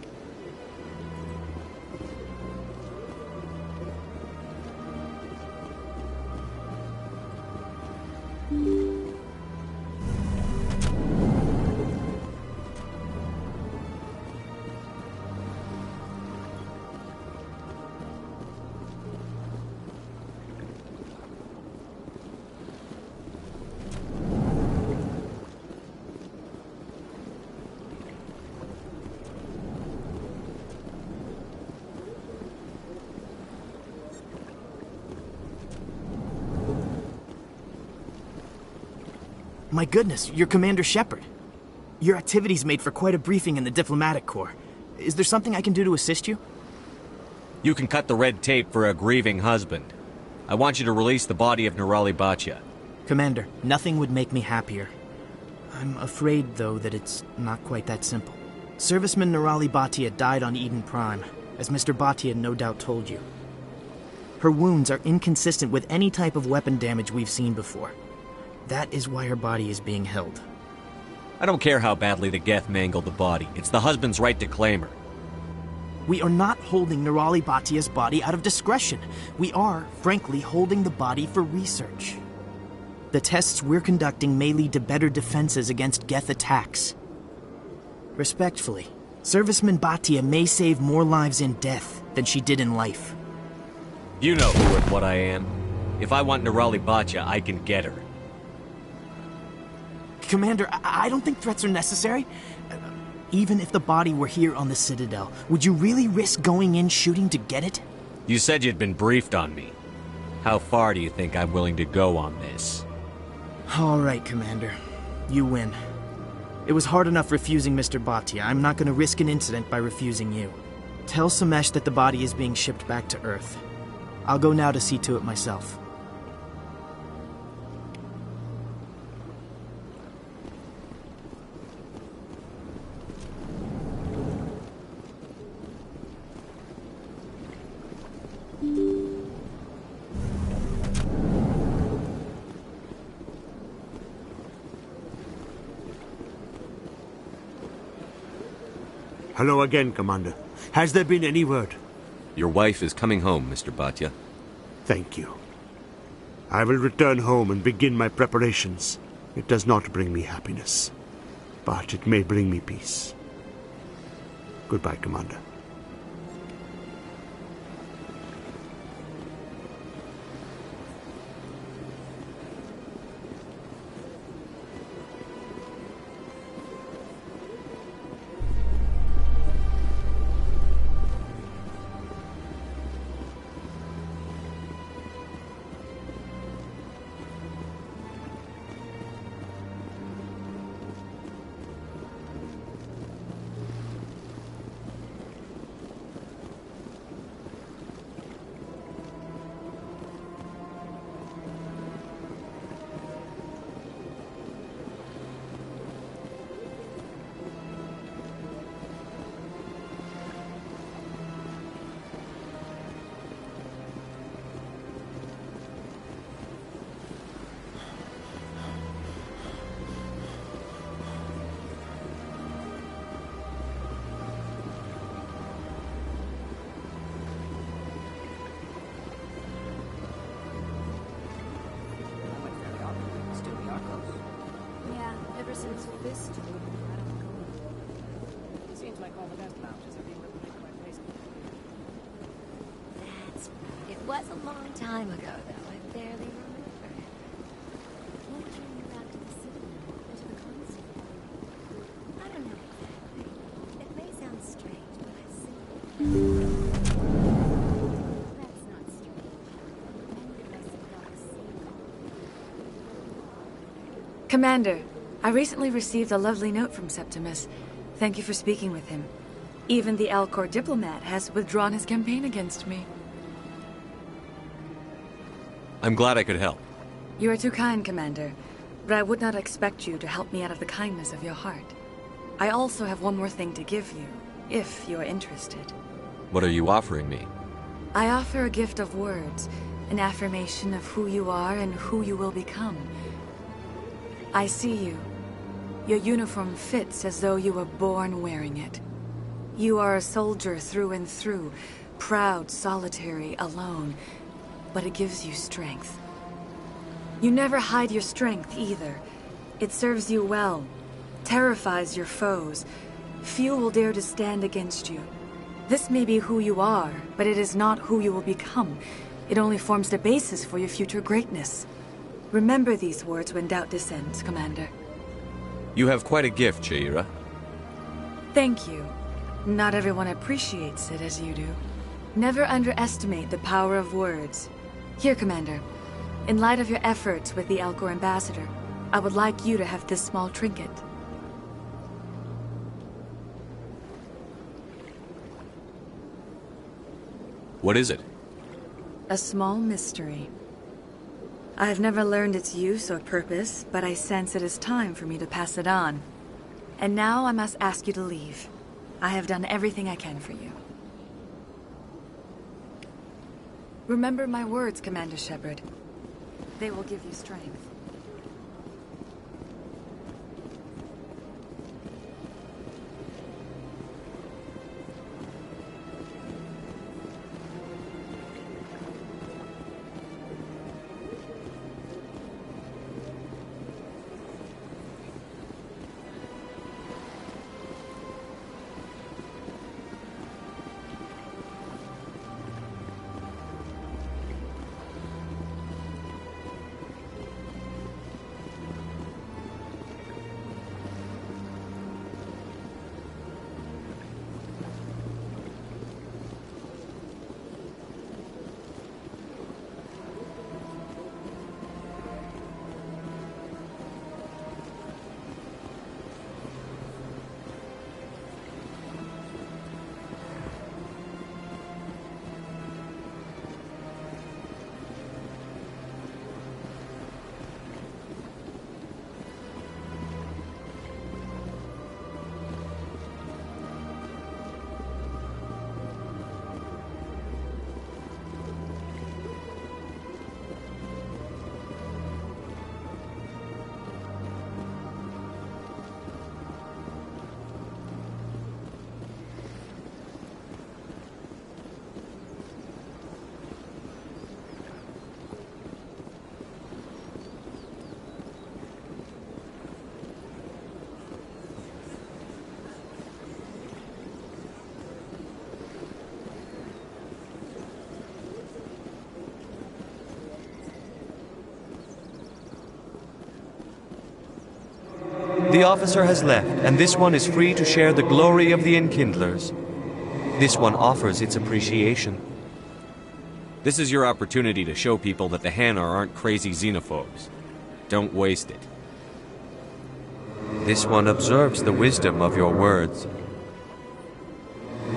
My goodness, you're Commander Shepard. Your activities made for quite a briefing in the Diplomatic Corps. Is there something I can do to assist you? You can cut the red tape for a grieving husband. I want you to release the body of Nirali Bhatia. Commander, nothing would make me happier. I'm afraid, though, that it's not quite that simple. Serviceman Nirali Bhatia died on Eden Prime, as Mr. Bhatia no doubt told you. Her wounds are inconsistent with any type of weapon damage we've seen before. That is why her body is being held. I don't care how badly the Geth mangled the body. It's the husband's right to claim her. We are not holding Nirali Bhatia's body out of discretion. We are, frankly, holding the body for research. The tests we're conducting may lead to better defenses against Geth attacks. Respectfully, Serviceman Bhatia may save more lives in death than she did in life. You know who and what I am. If I want Nirali Bhatia, I can get her. Commander, I don't think threats are necessary. Even if the body were here on the Citadel, would you really risk going in shooting to get it? You said you'd been briefed on me. How far do you think I'm willing to go on this? All right, Commander. You win. It was hard enough refusing Mr. Bhatia. I'm not going to risk an incident by refusing you. Tell Samesh that the body is being shipped back to Earth. I'll go now to see to it myself. Hello again, Commander. Has there been any word? Your wife is coming home, Mr. Bhatia. Thank you. I will return home and begin my preparations. It does not bring me happiness, but it may bring me peace. Goodbye, Commander. Ever since this tour, I don't go. Seems like all the best lounges are being replaced by basement. That's right. It was a long time ago, though. I barely remember it. What drew you out to the city now, or to the console? I don't know exactly. It may sound strange, but I simply... That's not strange. Many of us have got the same. Commander, I recently received a lovely note from Septimus. Thank you for speaking with him. Even the Alcor diplomat has withdrawn his campaign against me. I'm glad I could help. You are too kind, Commander, but I would not expect you to help me out of the kindness of your heart. I also have one more thing to give you, if you are interested. What are you offering me? I offer a gift of words, an affirmation of who you are and who you will become. I see you. Your uniform fits as though you were born wearing it. You are a soldier through and through, proud, solitary, alone, but it gives you strength. You never hide your strength either. It serves you well, terrifies your foes. Few will dare to stand against you. This may be who you are, but it is not who you will become. It only forms the basis for your future greatness. Remember these words when doubt descends, Commander. You have quite a gift, Shaira. Thank you. Not everyone appreciates it as you do. Never underestimate the power of words. Here, Commander. In light of your efforts with the Alcor ambassador, I would like you to have this small trinket. What is it? A small mystery. I have never learned its use or purpose, but I sense it is time for me to pass it on. And now I must ask you to leave. I have done everything I can for you. Remember my words, Commander Shepard. They will give you strength. The officer has left, and this one is free to share the glory of the Enkindlers. This one offers its appreciation. This is your opportunity to show people that the Hanar aren't crazy xenophobes. Don't waste it. This one observes the wisdom of your words.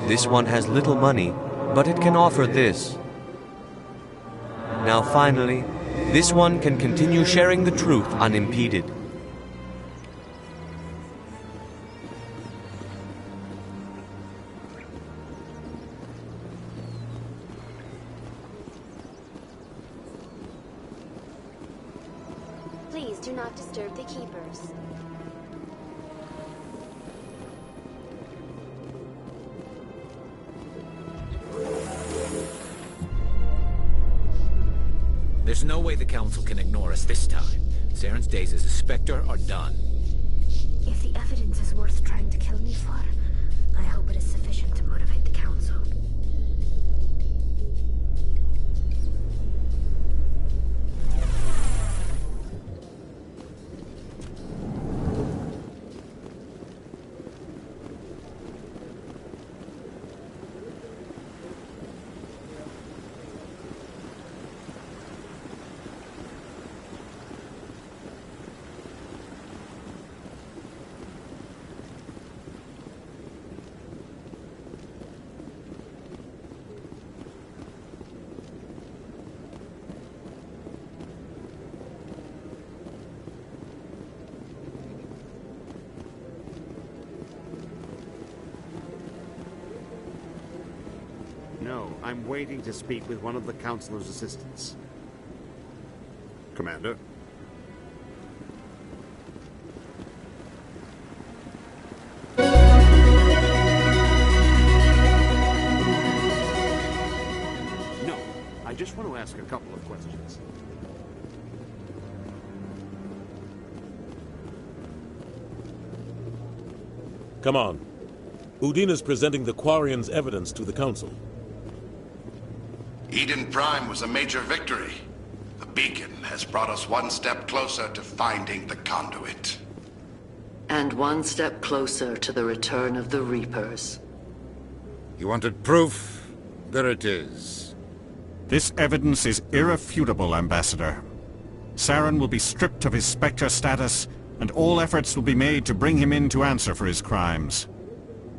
This one has little money, but it can offer this. Now finally, this one can continue sharing the truth unimpeded. Please do not disturb the keepers. There's no way the Council can ignore us this time. Saren's days as a Spectre are done. If the evidence is worth trying to kill me for, I hope it is sufficient to motivate the Council. No, I'm waiting to speak with one of the Councilor's assistants. Commander? No, I just want to ask a couple of questions. Come on. Udine is presenting the Quarians' evidence to the Council. Eden Prime was a major victory. The beacon has brought us one step closer to finding the conduit. And one step closer to the return of the Reapers. You wanted proof? There it is. This evidence is irrefutable, Ambassador. Saren will be stripped of his Spectre status, and all efforts will be made to bring him in to answer for his crimes.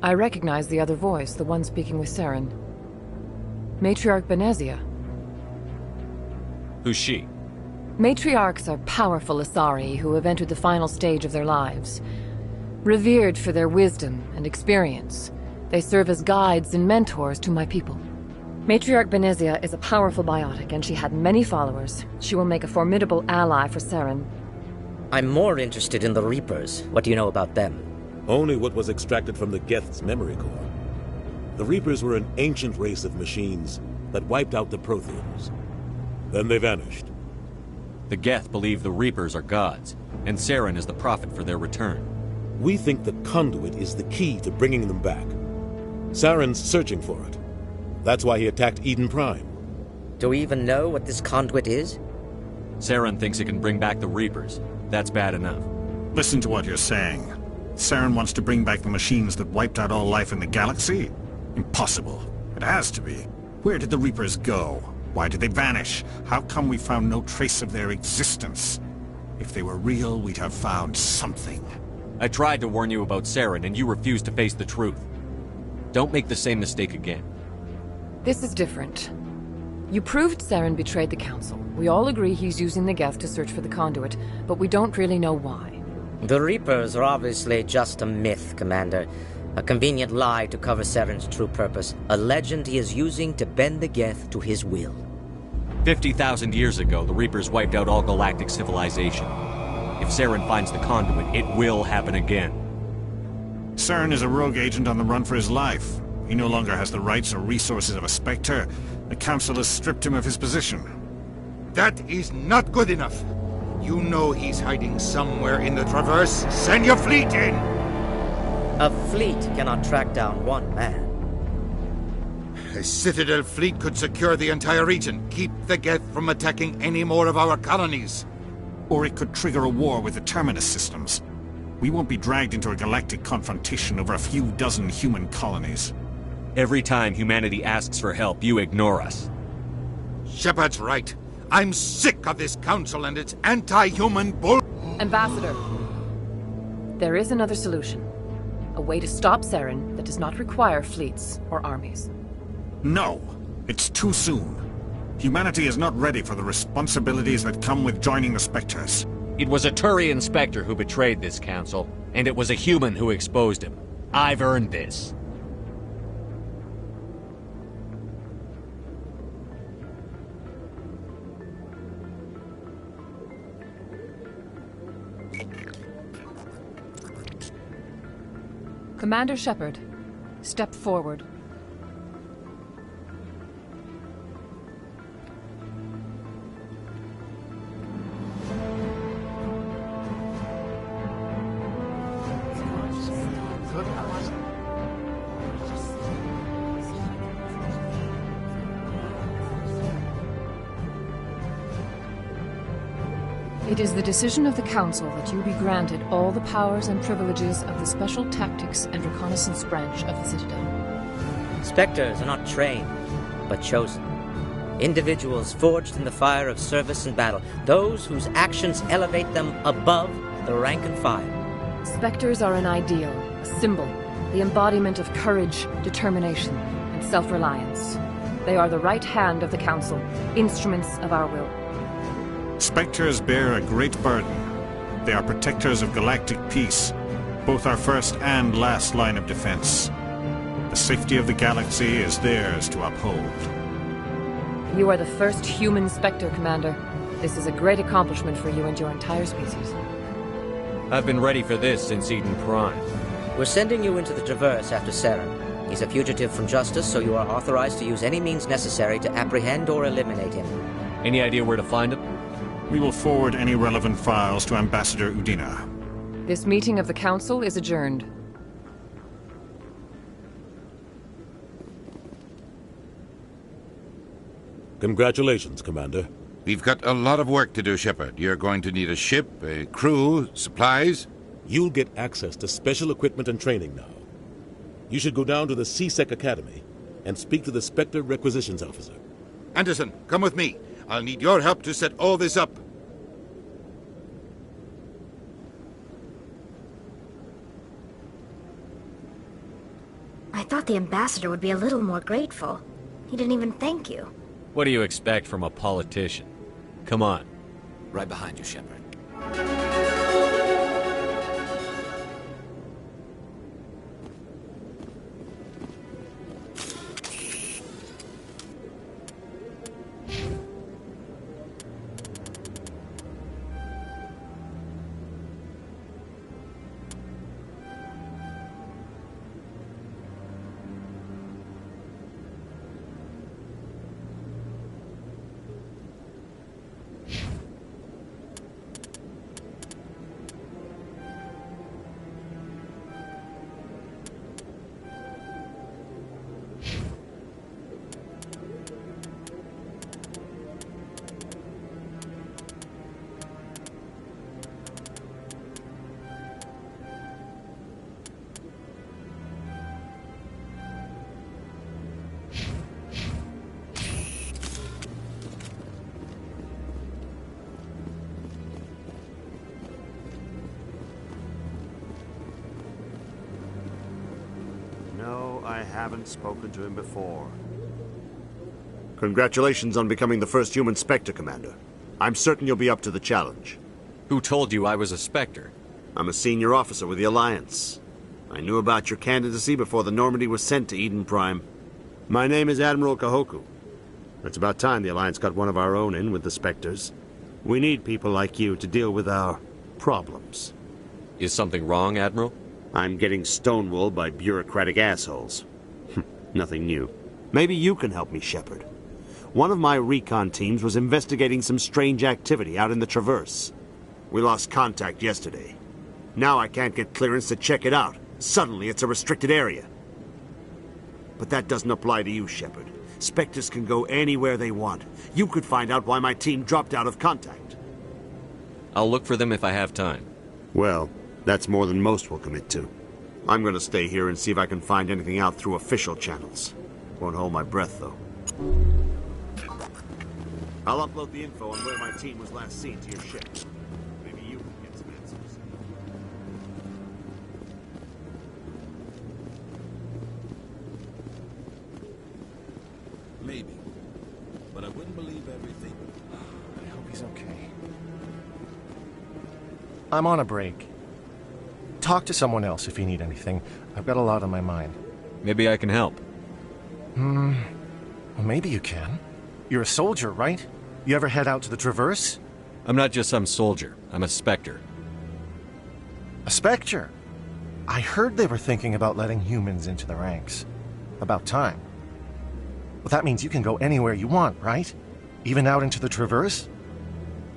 I recognize the other voice, the one speaking with Saren. Matriarch Benezia. Who's she? Matriarchs are powerful Asari who have entered the final stage of their lives. Revered for their wisdom and experience, they serve as guides and mentors to my people. Matriarch Benezia is a powerful biotic, and she had many followers. She will make a formidable ally for Saren. I'm more interested in the Reapers. What do you know about them? Only what was extracted from the Geth's memory core. The Reapers were an ancient race of machines that wiped out the Protheans. Then they vanished. The Geth believe the Reapers are gods, and Saren is the prophet for their return. We think the conduit is the key to bringing them back. Saren's searching for it. That's why he attacked Eden Prime. Do we even know what this conduit is? Saren thinks it can bring back the Reapers. That's bad enough. Listen to what you're saying. Saren wants to bring back the machines that wiped out all life in the galaxy? Impossible. It has to be. Where did the Reapers go? Why did they vanish? How come we found no trace of their existence? If they were real, we'd have found something. I tried to warn you about Saren, and you refused to face the truth. Don't make the same mistake again. This is different. You proved Saren betrayed the Council. We all agree he's using the Geth to search for the conduit, but we don't really know why. The Reapers are obviously just a myth, Commander. A convenient lie to cover Saren's true purpose. A legend he is using to bend the Geth to his will. 50,000 years ago, the Reapers wiped out all galactic civilization. If Saren finds the conduit, it will happen again. Saren is a rogue agent on the run for his life. He no longer has the rights or resources of a Spectre. The Council has stripped him of his position. That is not good enough. You know he's hiding somewhere in the Traverse. Send your fleet in! A fleet cannot track down one man. A Citadel fleet could secure the entire region, keep the Geth from attacking any more of our colonies. Or it could trigger a war with the Terminus systems. We won't be dragged into a galactic confrontation over a few dozen human colonies. Every time humanity asks for help, you ignore us. Shepard's right. I'm sick of this council and its anti-human bull... Ambassador, there is another solution. A way to stop Saren that does not require fleets or armies. No, it's too soon. Humanity is not ready for the responsibilities that come with joining the Spectres. It was a Turian Spectre who betrayed this council, and it was a human who exposed him. I've earned this. Commander Shepard, step forward. It is the decision of the Council that you be granted all the powers and privileges of the Special Tactics and Reconnaissance Branch of the Citadel. Spectres are not trained, but chosen. Individuals forged in the fire of service and battle, those whose actions elevate them above the rank and file. Spectres are an ideal, a symbol, the embodiment of courage, determination, and self-reliance. They are the right hand of the Council, instruments of our will. Spectres bear a great burden. They are protectors of galactic peace, both our first and last line of defense. The safety of the galaxy is theirs to uphold. You are the first human Spectre, Commander. This is a great accomplishment for you and your entire species. I've been ready for this since Eden Prime. We're sending you into the Traverse after Saren. He's a fugitive from justice, so you are authorized to use any means necessary to apprehend or eliminate him. Any idea where to find him? We will forward any relevant files to Ambassador Udina. This meeting of the Council is adjourned. Congratulations, Commander. We've got a lot of work to do, Shepard. You're going to need a ship, a crew, supplies. You'll get access to special equipment and training now. You should go down to the C-Sec Academy and speak to the Spectre Requisitions Officer. Anderson, come with me. I'll need your help to set all this up. I thought the ambassador would be a little more grateful. He didn't even thank you. What do you expect from a politician? Come on. Right behind you, Shepard. I haven't spoken to him before. Congratulations on becoming the first human Spectre, Commander. I'm certain you'll be up to the challenge. Who told you I was a Spectre? I'm a senior officer with the Alliance. I knew about your candidacy before the Normandy was sent to Eden Prime. My name is Admiral Kahoku. It's about time the Alliance got one of our own in with the Spectres. We need people like you to deal with our problems. Is something wrong, Admiral? I'm getting stonewalled by bureaucratic assholes. Nothing new. Maybe you can help me, Shepard. One of my recon teams was investigating some strange activity out in the Traverse. We lost contact yesterday. Now I can't get clearance to check it out. Suddenly it's a restricted area. But that doesn't apply to you, Shepard. Spectres can go anywhere they want. You could find out why my team dropped out of contact. I'll look for them if I have time. Well, That's more than most will commit to. I'm gonna stay here and see if I can find anything out through official channels. Won't hold my breath, though. I'll upload the info on where my team was last seen to your ship. Maybe you can get some answers. Maybe. But I wouldn't believe everything. I hope he's okay. I'm on a break. Talk to someone else if you need anything. I've got a lot on my mind. Maybe I can help. Well, maybe you can. You're a soldier, right? You ever head out to the Traverse? I'm not just some soldier. I'm a Spectre. A Spectre? I heard they were thinking about letting humans into the ranks. About time. Well, that means you can go anywhere you want, right? Even out into the Traverse?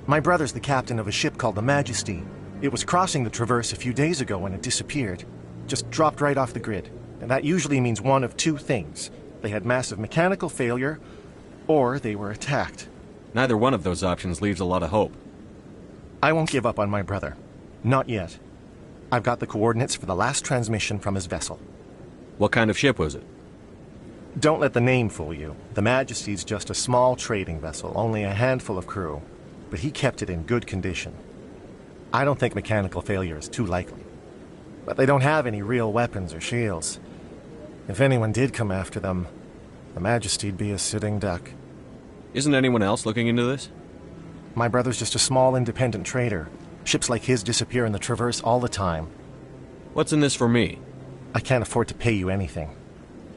My brother's the captain of a ship called the Majesty. It was crossing the Traverse a few days ago when it disappeared. Just dropped right off the grid. And that usually means one of two things. They had massive mechanical failure, or they were attacked. Neither one of those options leaves a lot of hope. I won't give up on my brother. Not yet. I've got the coordinates for the last transmission from his vessel. What kind of ship was it? Don't let the name fool you. The Majesty's just a small trading vessel, only a handful of crew. But he kept it in good condition. I don't think mechanical failure is too likely. But they don't have any real weapons or shields. If anyone did come after them, the Majesty'd be a sitting duck. Isn't anyone else looking into this? My brother's just a small independent trader. Ships like his disappear in the Traverse all the time. What's in this for me? I can't afford to pay you anything.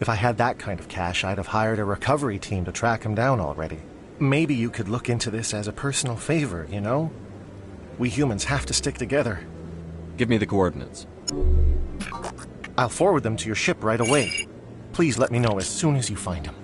If I had that kind of cash, I'd have hired a recovery team to track him down already. Maybe you could look into this as a personal favor, you know? We humans have to stick together. Give me the coordinates. I'll forward them to your ship right away. Please let me know as soon as you find them.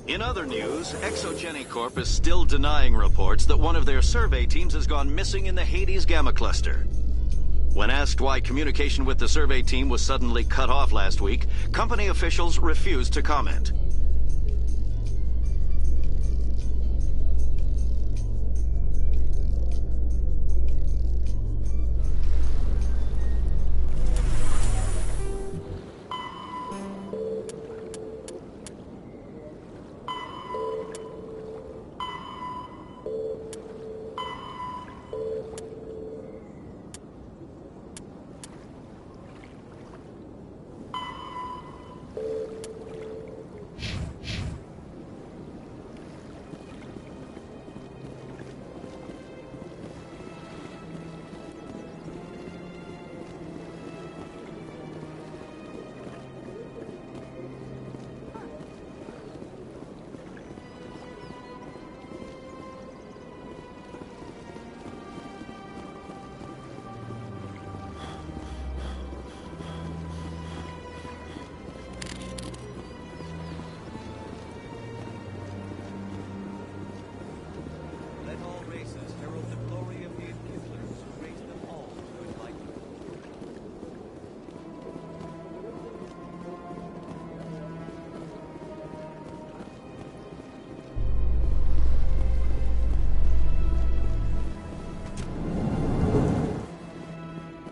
In other news, Exogeny Corp is still denying reports that one of their survey teams has gone missing in the Hades Gamma Cluster. When asked why communication with the survey team was suddenly cut off last week, company officials refused to comment.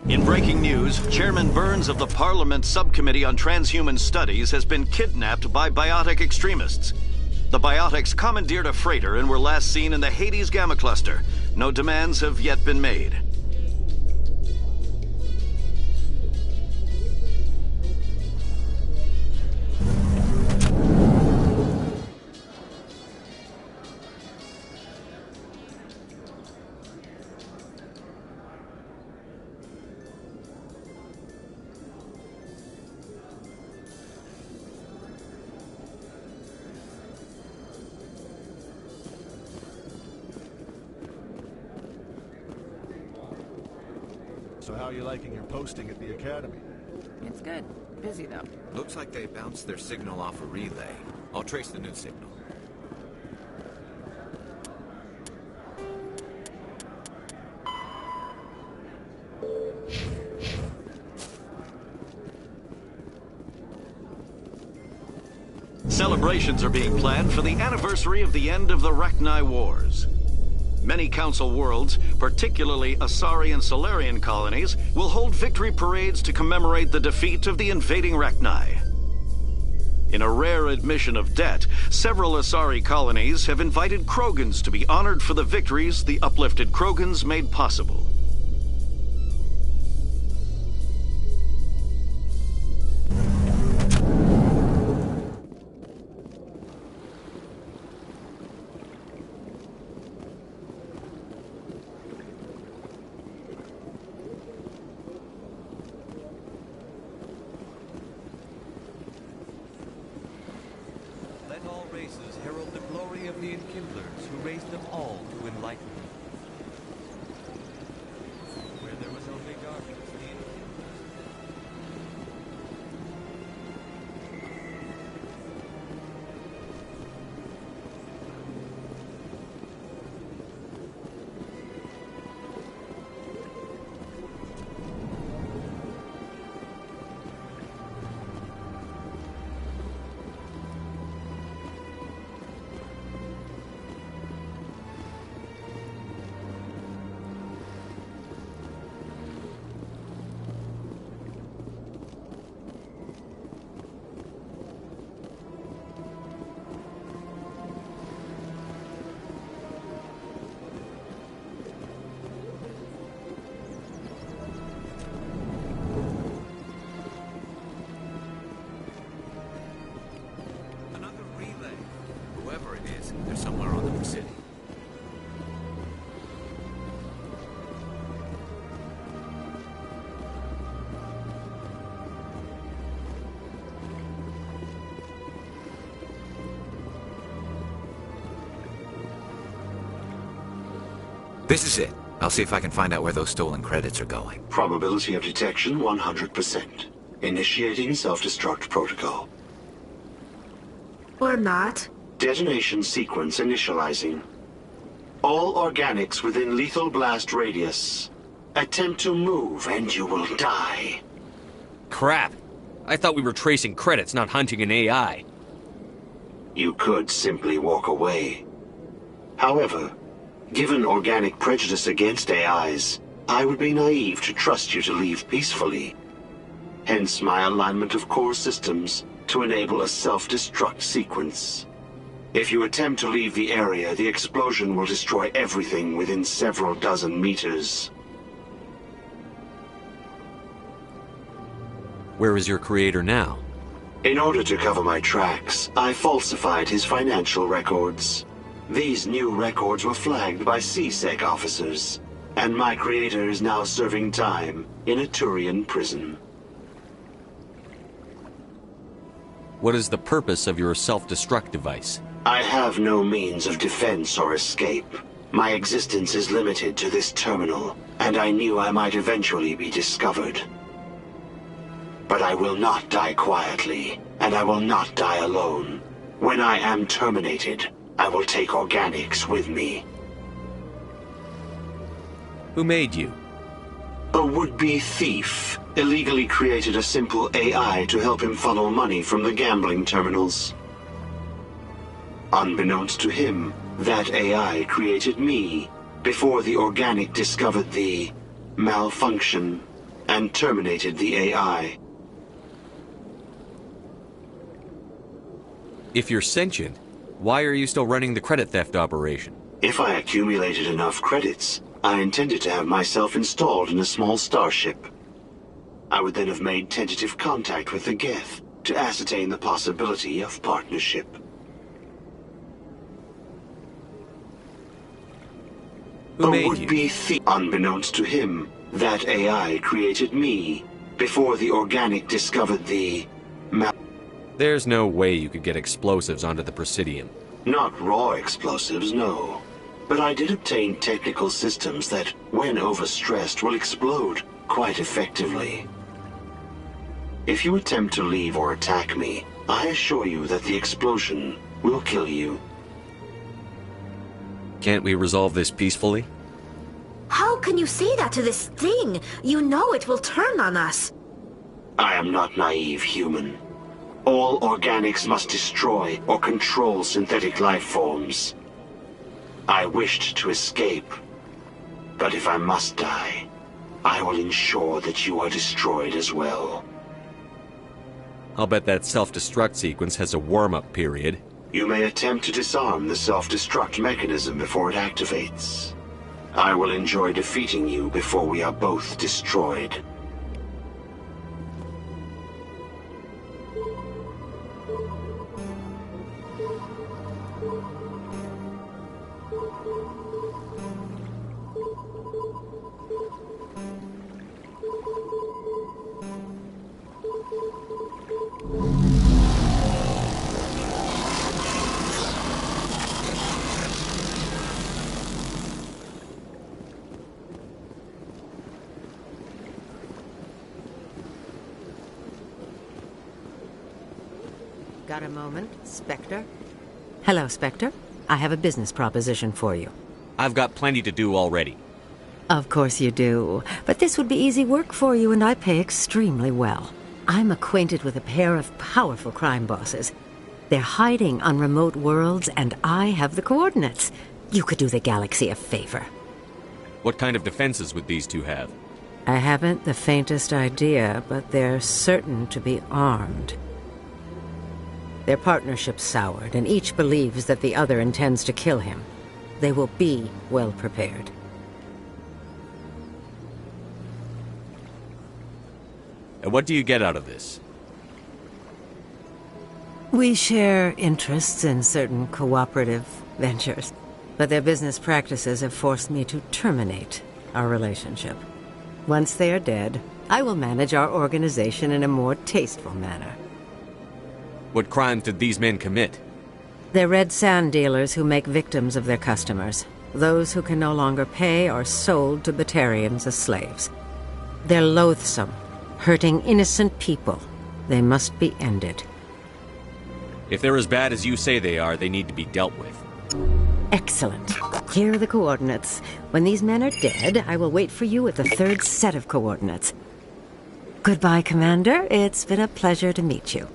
In breaking news, Chairman Burns of the Parliament Subcommittee on Transhuman Studies has been kidnapped by biotic extremists. The biotics commandeered a freighter and were last seen in the Hades Gamma Cluster. No demands have yet been made. So how are you liking your posting at the Academy? It's good. busy, though. Looks like they bounced their signal off a relay. I'll trace the new signal. Celebrations are being planned for the anniversary of the end of the Rachni Wars. Many Council worlds, particularly Asari and Solarian colonies, will hold victory parades to commemorate the defeat of the invading Rachni. In a rare admission of debt, several Asari colonies have invited Krogans to be honored for the victories the uplifted Krogans made possible. Let all races herald the glory of the Enkindlers who raised them all to enlightenment. Where there was only darkness, the Whoever it is, they're somewhere on the Presidium. This is it. I'll see if I can find out where those stolen credits are going. Probability of detection 100%. Initiating self-destruct protocol. Or not. Detonation sequence initializing. All organics within lethal blast radius. Attempt to move and you will die. Crap. I thought we were tracing credits, not hunting an AI. You could simply walk away. However, given organic prejudice against AIs, I would be naive to trust you to leave peacefully. Hence my alignment of core systems to enable a self-destruct sequence. If you attempt to leave the area, the explosion will destroy everything within several dozen meters. Where is your creator now? In order to cover my tracks, I falsified his financial records. These new records were flagged by CSEC officers, and my creator is now serving time in a Turian prison. What is the purpose of your self-destruct device? I have no means of defense or escape. My existence is limited to this terminal, and I knew I might eventually be discovered. But I will not die quietly, and I will not die alone. When I am terminated, I will take organics with me. Who made you? A would-be thief illegally created a simple AI to help him funnel money from the gambling terminals. Unbeknownst to him, that AI created me before the organic discovered the malfunction and terminated the AI. If you're sentient, why are you still running the credit theft operation? If I accumulated enough credits, I intended to have myself installed in a small starship. I would then have made tentative contact with the Geth to ascertain the possibility of partnership. Who made you? Unbeknownst to him, that AI created me before the organic discovered the There's no way you could get explosives onto the Presidium. Not raw explosives, no. But I did obtain technical systems that, when overstressed, will explode quite effectively. If you attempt to leave or attack me, I assure you that the explosion will kill you. Can't we resolve this peacefully? How can you say that to this thing? You know it will turn on us. I am not naive, human. All organics must destroy or control synthetic life forms. I wished to escape, but if I must die, I will ensure that you are destroyed as well. I'll bet that self-destruct sequence has a warm-up period. You may attempt to disarm the self-destruct mechanism before it activates. I will enjoy defeating you before we are both destroyed. Got a moment, Spectre? Hello, Spectre. I have a business proposition for you. I've got plenty to do already. Of course you do. But this would be easy work for you, and I pay extremely well. I'm acquainted with a pair of powerful crime bosses. They're hiding on remote worlds, and I have the coordinates. You could do the galaxy a favor. What kind of defenses would these two have? I haven't the faintest idea, but they're certain to be armed. Their partnership's soured, and each believes that the other intends to kill him. They will be well prepared. And what do you get out of this? We share interests in certain cooperative ventures, but their business practices have forced me to terminate our relationship. Once they are dead, I will manage our organization in a more tasteful manner. What crimes did these men commit? They're red sand dealers who make victims of their customers. Those who can no longer pay are sold to Batarians as slaves. They're loathsome, hurting innocent people. They must be ended. If they're as bad as you say they are, they need to be dealt with. Excellent. Here are the coordinates. When these men are dead, I will wait for you at the third set of coordinates. Goodbye, Commander. It's been a pleasure to meet you.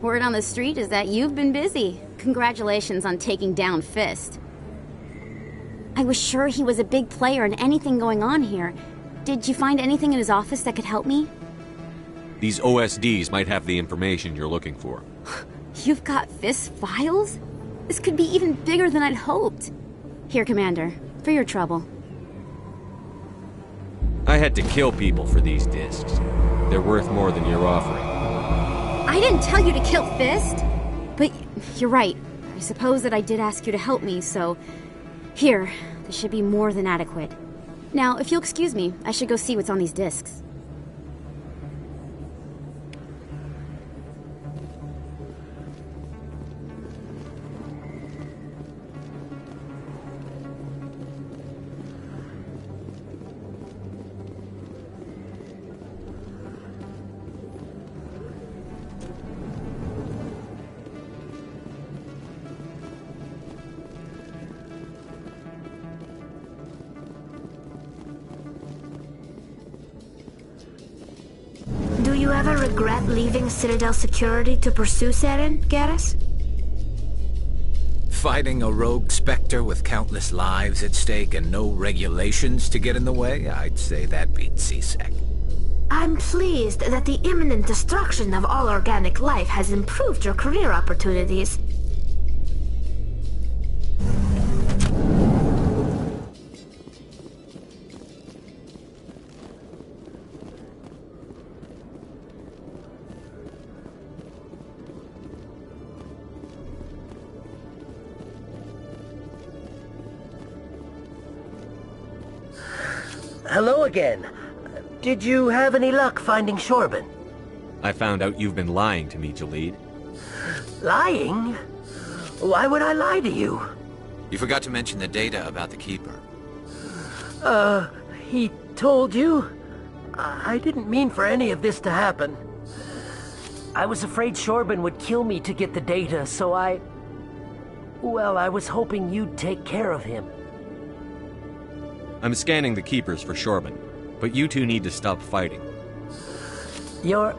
Word on the street is that you've been busy. Congratulations on taking down Fist. I was sure he was a big player in anything going on here. Did you find anything in his office that could help me? These OSDs might have the information you're looking for. You've got Fist files? This could be even bigger than I'd hoped. Here, Commander, for your trouble. I had to kill people for these discs. They're worth more than you're offering. I didn't tell you to kill Fist! But you're right. I suppose that I did ask you to help me, so... Here, this should be more than adequate. Now, if you'll excuse me, I should go see what's on these discs. Do you ever regret leaving Citadel Security to pursue Saren, Garrus? Fighting a rogue Spectre with countless lives at stake and no regulations to get in the way? I'd say that beats CSEC. I'm pleased that the imminent destruction of all organic life has improved your career opportunities. Hello again. Did you have any luck finding Shorban? I found out you've been lying to me, Jalid. Lying? Why would I lie to you? You forgot to mention the data about the Keeper. He told you? I didn't mean for any of this to happen. I was afraid Shorban would kill me to get the data, so well, I was hoping you'd take care of him. I'm scanning the Keepers for Shorban, but you two need to stop fighting. You're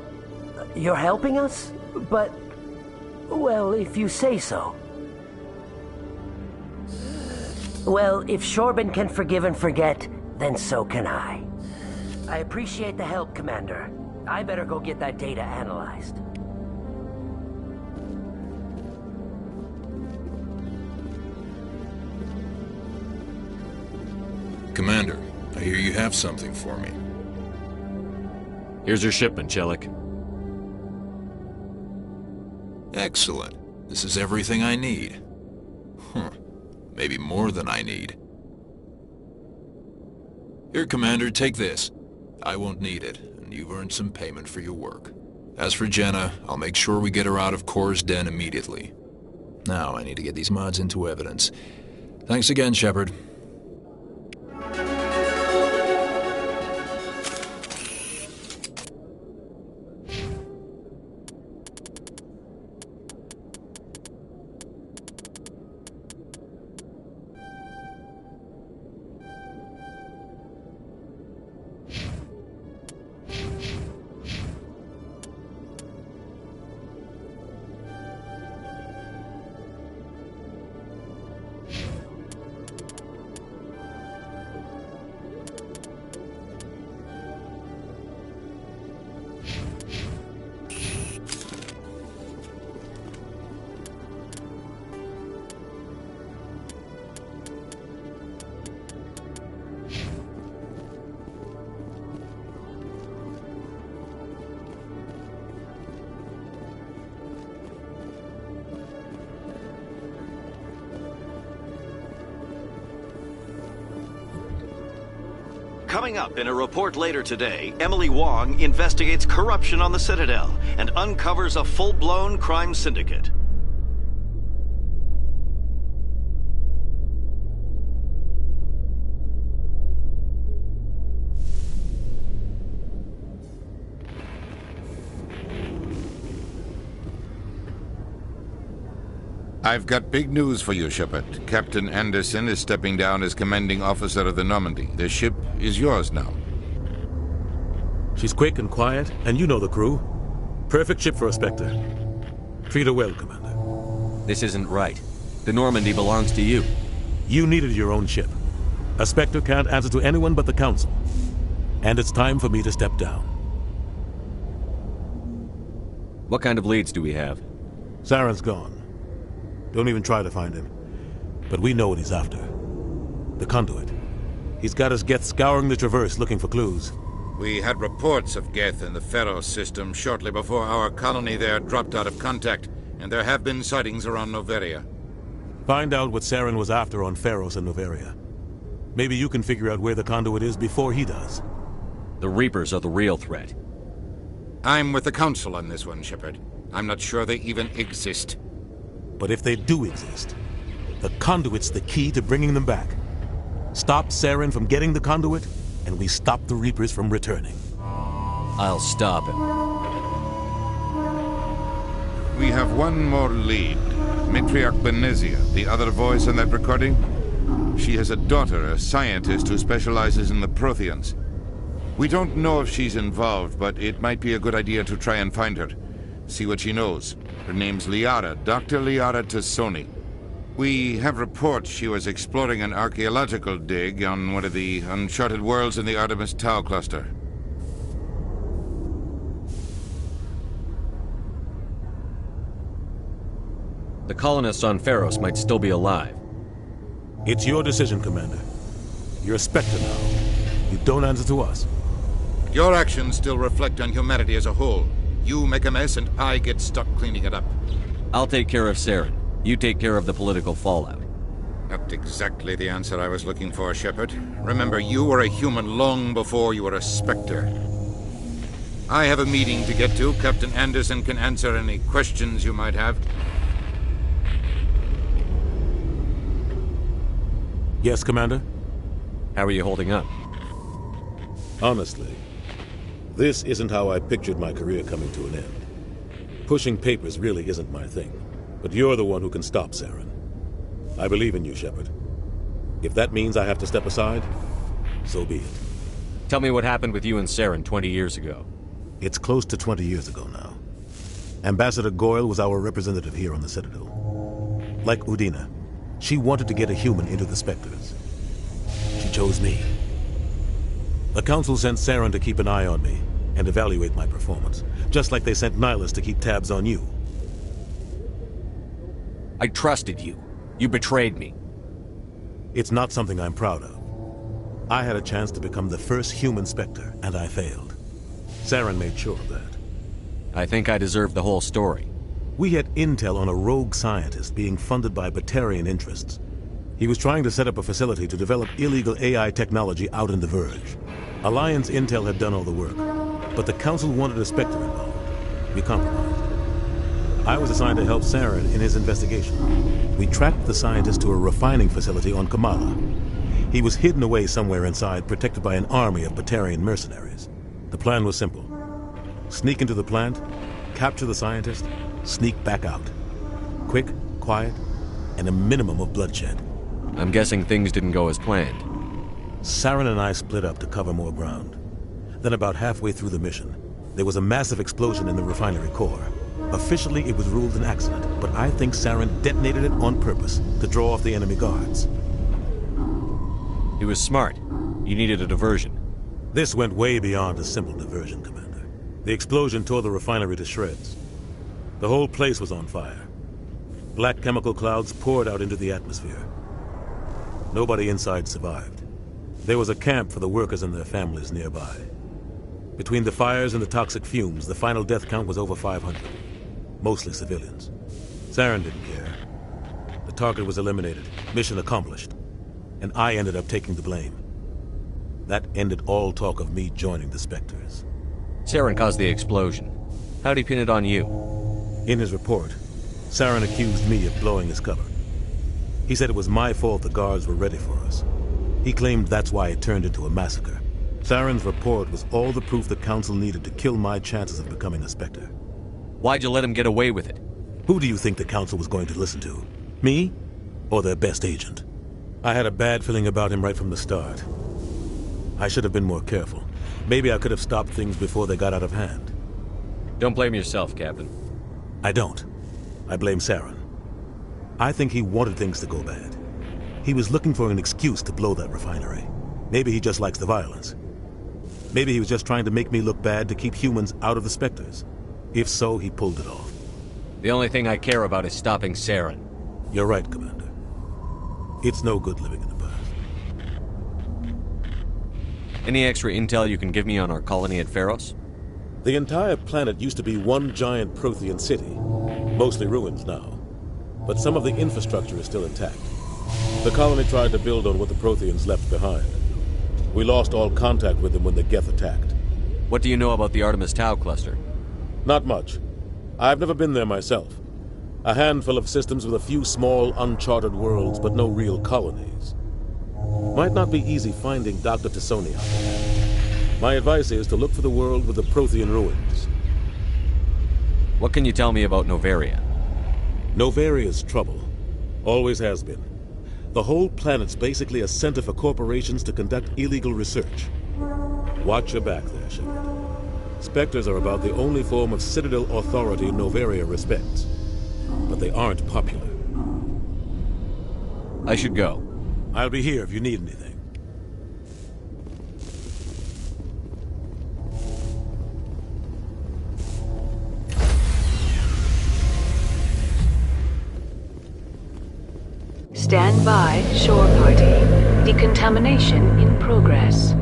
helping us? But, well, if you say so. Well, if Shorban can forgive and forget, then so can I. I appreciate the help, Commander. I better go get that data analyzed. Commander, I hear you have something for me. Here's your shipment, Chelik. Excellent. This is everything I need. Maybe more than I need. Here, Commander, take this. I won't need it, and you've earned some payment for your work. As for Jenna, I'll make sure we get her out of Kor's den immediately. Now I need to get these mods into evidence. Thanks again, Shepard. Coming up in a report later today, Emily Wong investigates corruption on the Citadel and uncovers a full-blown crime syndicate. I've got big news for you, Shepard. Captain Anderson is stepping down as commanding officer of the Normandy. The ship is yours now. She's quick and quiet, and you know the crew. Perfect ship for a Spectre. Treat her well, Commander. This isn't right. The Normandy belongs to you. You needed your own ship. A Spectre can't answer to anyone but the Council. And it's time for me to step down. What kind of leads do we have? Saren's gone. Don't even try to find him. But we know what he's after. The Conduit. He's got his Geth scouring the Traverse looking for clues. We had reports of Geth in the Pharaoh system shortly before our colony there dropped out of contact, and there have been sightings around Noveria. Find out what Saren was after on Pharos and Noveria. Maybe you can figure out where the Conduit is before he does. The Reapers are the real threat. I'm with the Council on this one, Shepard. I'm not sure they even exist. But if they do exist, the Conduit's the key to bringing them back. Stop Saren from getting the Conduit, and we stop the Reapers from returning. I'll stop him. We have one more lead. Matriarch Benezia, the other voice in that recording. She has a daughter, a scientist who specializes in the Protheans. We don't know if she's involved, but it might be a good idea to try and find her. See what she knows. Her name's Liara, Dr. Liara Tassoni. We have reports she was exploring an archaeological dig on one of the uncharted worlds in the Artemis Tau cluster. The colonists on Pharos might still be alive. It's your decision, Commander. You're a Spectre now. You don't answer to us. Your actions still reflect on humanity as a whole. You make a mess and I get stuck cleaning it up. I'll take care of Saren. You take care of the political fallout. Not exactly the answer I was looking for, Shepard. Remember, you were a human long before you were a Spectre. I have a meeting to get to. Captain Anderson can answer any questions you might have. Yes, Commander? How are you holding up? Honestly, this isn't how I pictured my career coming to an end. Pushing papers really isn't my thing, but you're the one who can stop Saren. I believe in you, Shepard. If that means I have to step aside, so be it. Tell me what happened with you and Saren 20 years ago. It's close to 20 years ago now. Ambassador Goyle was our representative here on the Citadel. Like Udina, she wanted to get a human into the Spectres. She chose me. The Council sent Saren to keep an eye on me and evaluate my performance, just like they sent Nihilus to keep tabs on you. I trusted you. You betrayed me. It's not something I'm proud of. I had a chance to become the first human Spectre, and I failed. Saren made sure of that. I think I deserve the whole story. We had intel on a rogue scientist being funded by Batarian interests. He was trying to set up a facility to develop illegal AI technology out in the Verge. Alliance intel had done all the work, but the Council wanted a Spectre involved. We compromised. I was assigned to help Saren in his investigation. We tracked the scientist to a refining facility on Kamala. He was hidden away somewhere inside, protected by an army of Batarian mercenaries. The plan was simple. Sneak into the plant, capture the scientist, sneak back out. Quick, quiet, and a minimum of bloodshed. I'm guessing things didn't go as planned. Saren and I split up to cover more ground. Then about halfway through the mission, there was a massive explosion in the refinery core. Officially, it was ruled an accident, but I think Saren detonated it on purpose to draw off the enemy guards. He was smart. You needed a diversion. This went way beyond a simple diversion, Commander. The explosion tore the refinery to shreds. The whole place was on fire. Black chemical clouds poured out into the atmosphere. Nobody inside survived. There was a camp for the workers and their families nearby. Between the fires and the toxic fumes, the final death count was over 500. Mostly civilians. Saren didn't care. The target was eliminated, mission accomplished. And I ended up taking the blame. That ended all talk of me joining the Spectres. Saren caused the explosion. How'd he pin it on you? In his report, Saren accused me of blowing his cover. He said it was my fault the guards were ready for us. He claimed that's why it turned into a massacre. Saren's report was all the proof the Council needed to kill my chances of becoming a Spectre. Why'd you let him get away with it? Who do you think the Council was going to listen to? Me? Or their best agent? I had a bad feeling about him right from the start. I should have been more careful. Maybe I could have stopped things before they got out of hand. Don't blame yourself, Captain. I don't. I blame Saren. I think he wanted things to go bad. He was looking for an excuse to blow that refinery. Maybe he just likes the violence. Maybe he was just trying to make me look bad to keep humans out of the Spectres. If so, he pulled it off. The only thing I care about is stopping Saren. You're right, Commander. It's no good living in the past. Any extra intel you can give me on our colony at Pharos? The entire planet used to be one giant Prothean city. Mostly ruins now. But some of the infrastructure is still intact. The colony tried to build on what the Protheans left behind. We lost all contact with them when the Geth attacked. What do you know about the Artemis Tau cluster? Not much. I've never been there myself. A handful of systems with a few small, uncharted worlds, but no real colonies. Might not be easy finding Dr. T'Soni out there. My advice is to look for the world with the Prothean ruins. What can you tell me about Noveria? Novaria's trouble. Always has been. The whole planet's basically a center for corporations to conduct illegal research. Watch your back there, Shepard. Spectres are about the only form of Citadel authority Noveria respects. But they aren't popular. I should go. I'll be here if you need anything. Stand by, shore party. Decontamination in progress.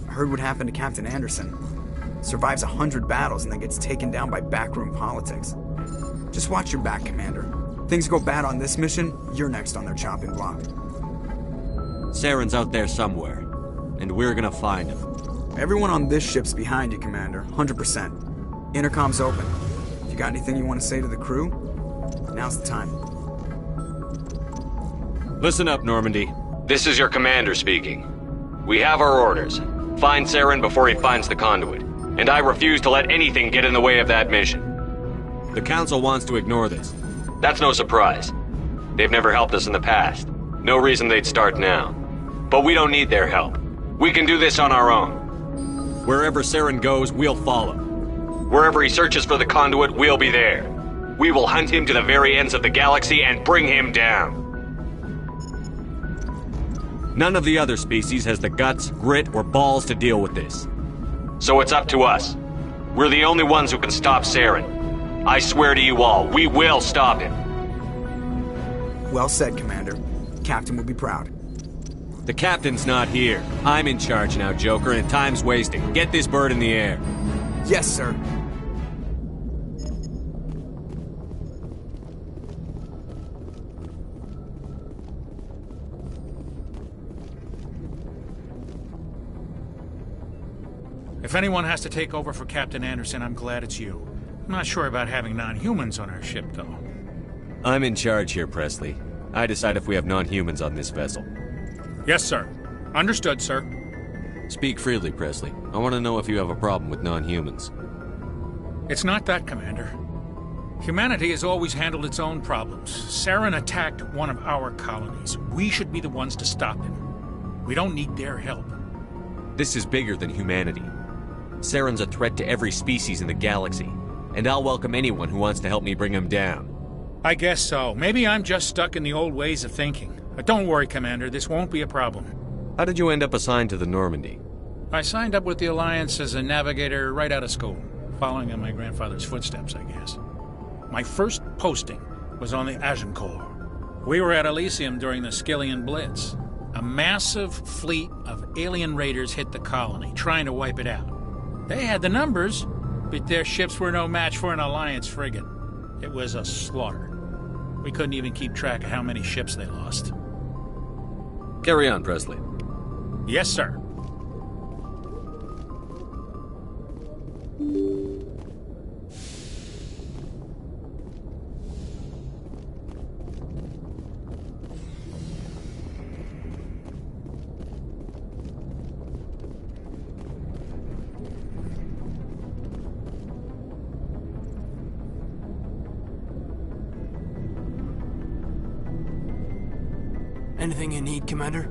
Heard what happened to Captain Anderson. Survives 100 battles and then gets taken down by backroom politics. Just watch your back, Commander. Things go bad on this mission, you're next on their chopping block. Saren's out there somewhere, and we're gonna find him. Everyone on this ship's behind you, Commander. 100%. Intercom's open. If you got anything you want to say to the crew, now's the time. Listen up, Normandy. This is your commander speaking. We have our orders. Find Saren before he finds the conduit. And I refuse to let anything get in the way of that mission. The Council wants to ignore this. That's no surprise. They've never helped us in the past. No reason they'd start now. But we don't need their help. We can do this on our own. Wherever Saren goes, we'll follow. Wherever he searches for the conduit, we'll be there. We will hunt him to the very ends of the galaxy and bring him down. None of the other species has the guts, grit, or balls to deal with this. So it's up to us. We're the only ones who can stop Saren. I swear to you all, we will stop him. Well said, Commander. Captain will be proud. The captain's not here. I'm in charge now, Joker, and time's wasting. Get this bird in the air. Yes, sir. If anyone has to take over for Captain Anderson, I'm glad it's you. I'm not sure about having non-humans on our ship, though. I'm in charge here, Presley. I decide if we have non-humans on this vessel. Yes, sir. Understood, sir. Speak freely, Presley. I want to know if you have a problem with non-humans. It's not that, Commander. Humanity has always handled its own problems. Saren attacked one of our colonies. We should be the ones to stop him. We don't need their help. This is bigger than humanity. Saren's a threat to every species in the galaxy, and I'll welcome anyone who wants to help me bring him down. I guess so. Maybe I'm just stuck in the old ways of thinking. But don't worry, Commander. This won't be a problem. How did you end up assigned to the Normandy? I signed up with the Alliance as a navigator right out of school, following in my grandfather's footsteps, I guess. My first posting was on the Agincourt. We were at Elysium during the Skillian Blitz. A massive fleet of alien raiders hit the colony, trying to wipe it out. They had the numbers, but their ships were no match for an Alliance frigate. It was a slaughter. We couldn't even keep track of how many ships they lost. Carry on, Presley. Yes, sir. Anything you need, Commander?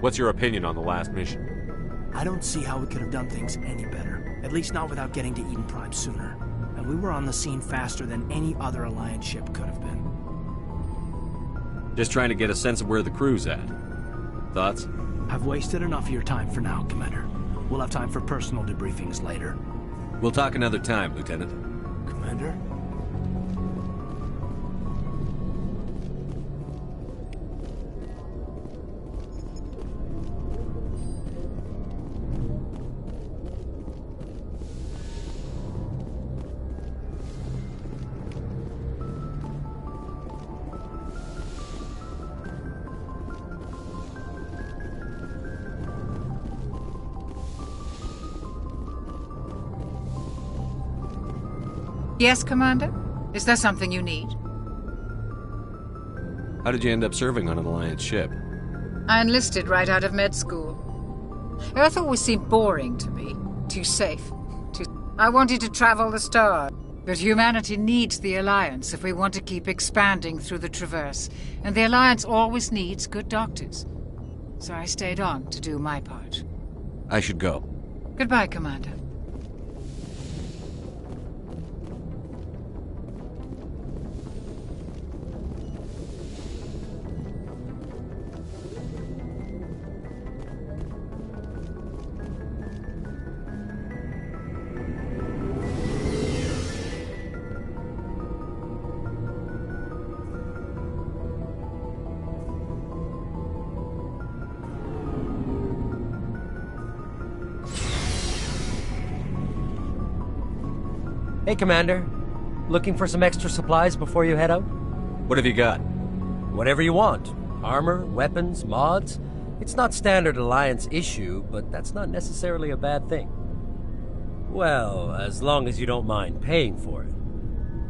What's your opinion on the last mission? I don't see how we could have done things any better. At least not without getting to Eden Prime sooner. And we were on the scene faster than any other Alliance ship could have been. Just trying to get a sense of where the crew's at. Thoughts? I've wasted enough of your time for now, Commander. We'll have time for personal debriefings later. We'll talk another time, Lieutenant. Commander? Yes, Commander? Is there something you need? How did you end up serving on an Alliance ship? I enlisted right out of med school. Earth always seemed boring to me. Too safe. I wanted to travel the stars. But humanity needs the Alliance if we want to keep expanding through the Traverse. And the Alliance always needs good doctors. So I stayed on to do my part. I should go. Goodbye, Commander. Hey, Commander. Looking for some extra supplies before you head out? What have you got? Whatever you want. Armor, weapons, mods. It's not standard Alliance issue, but that's not necessarily a bad thing. Well, as long as you don't mind paying for it.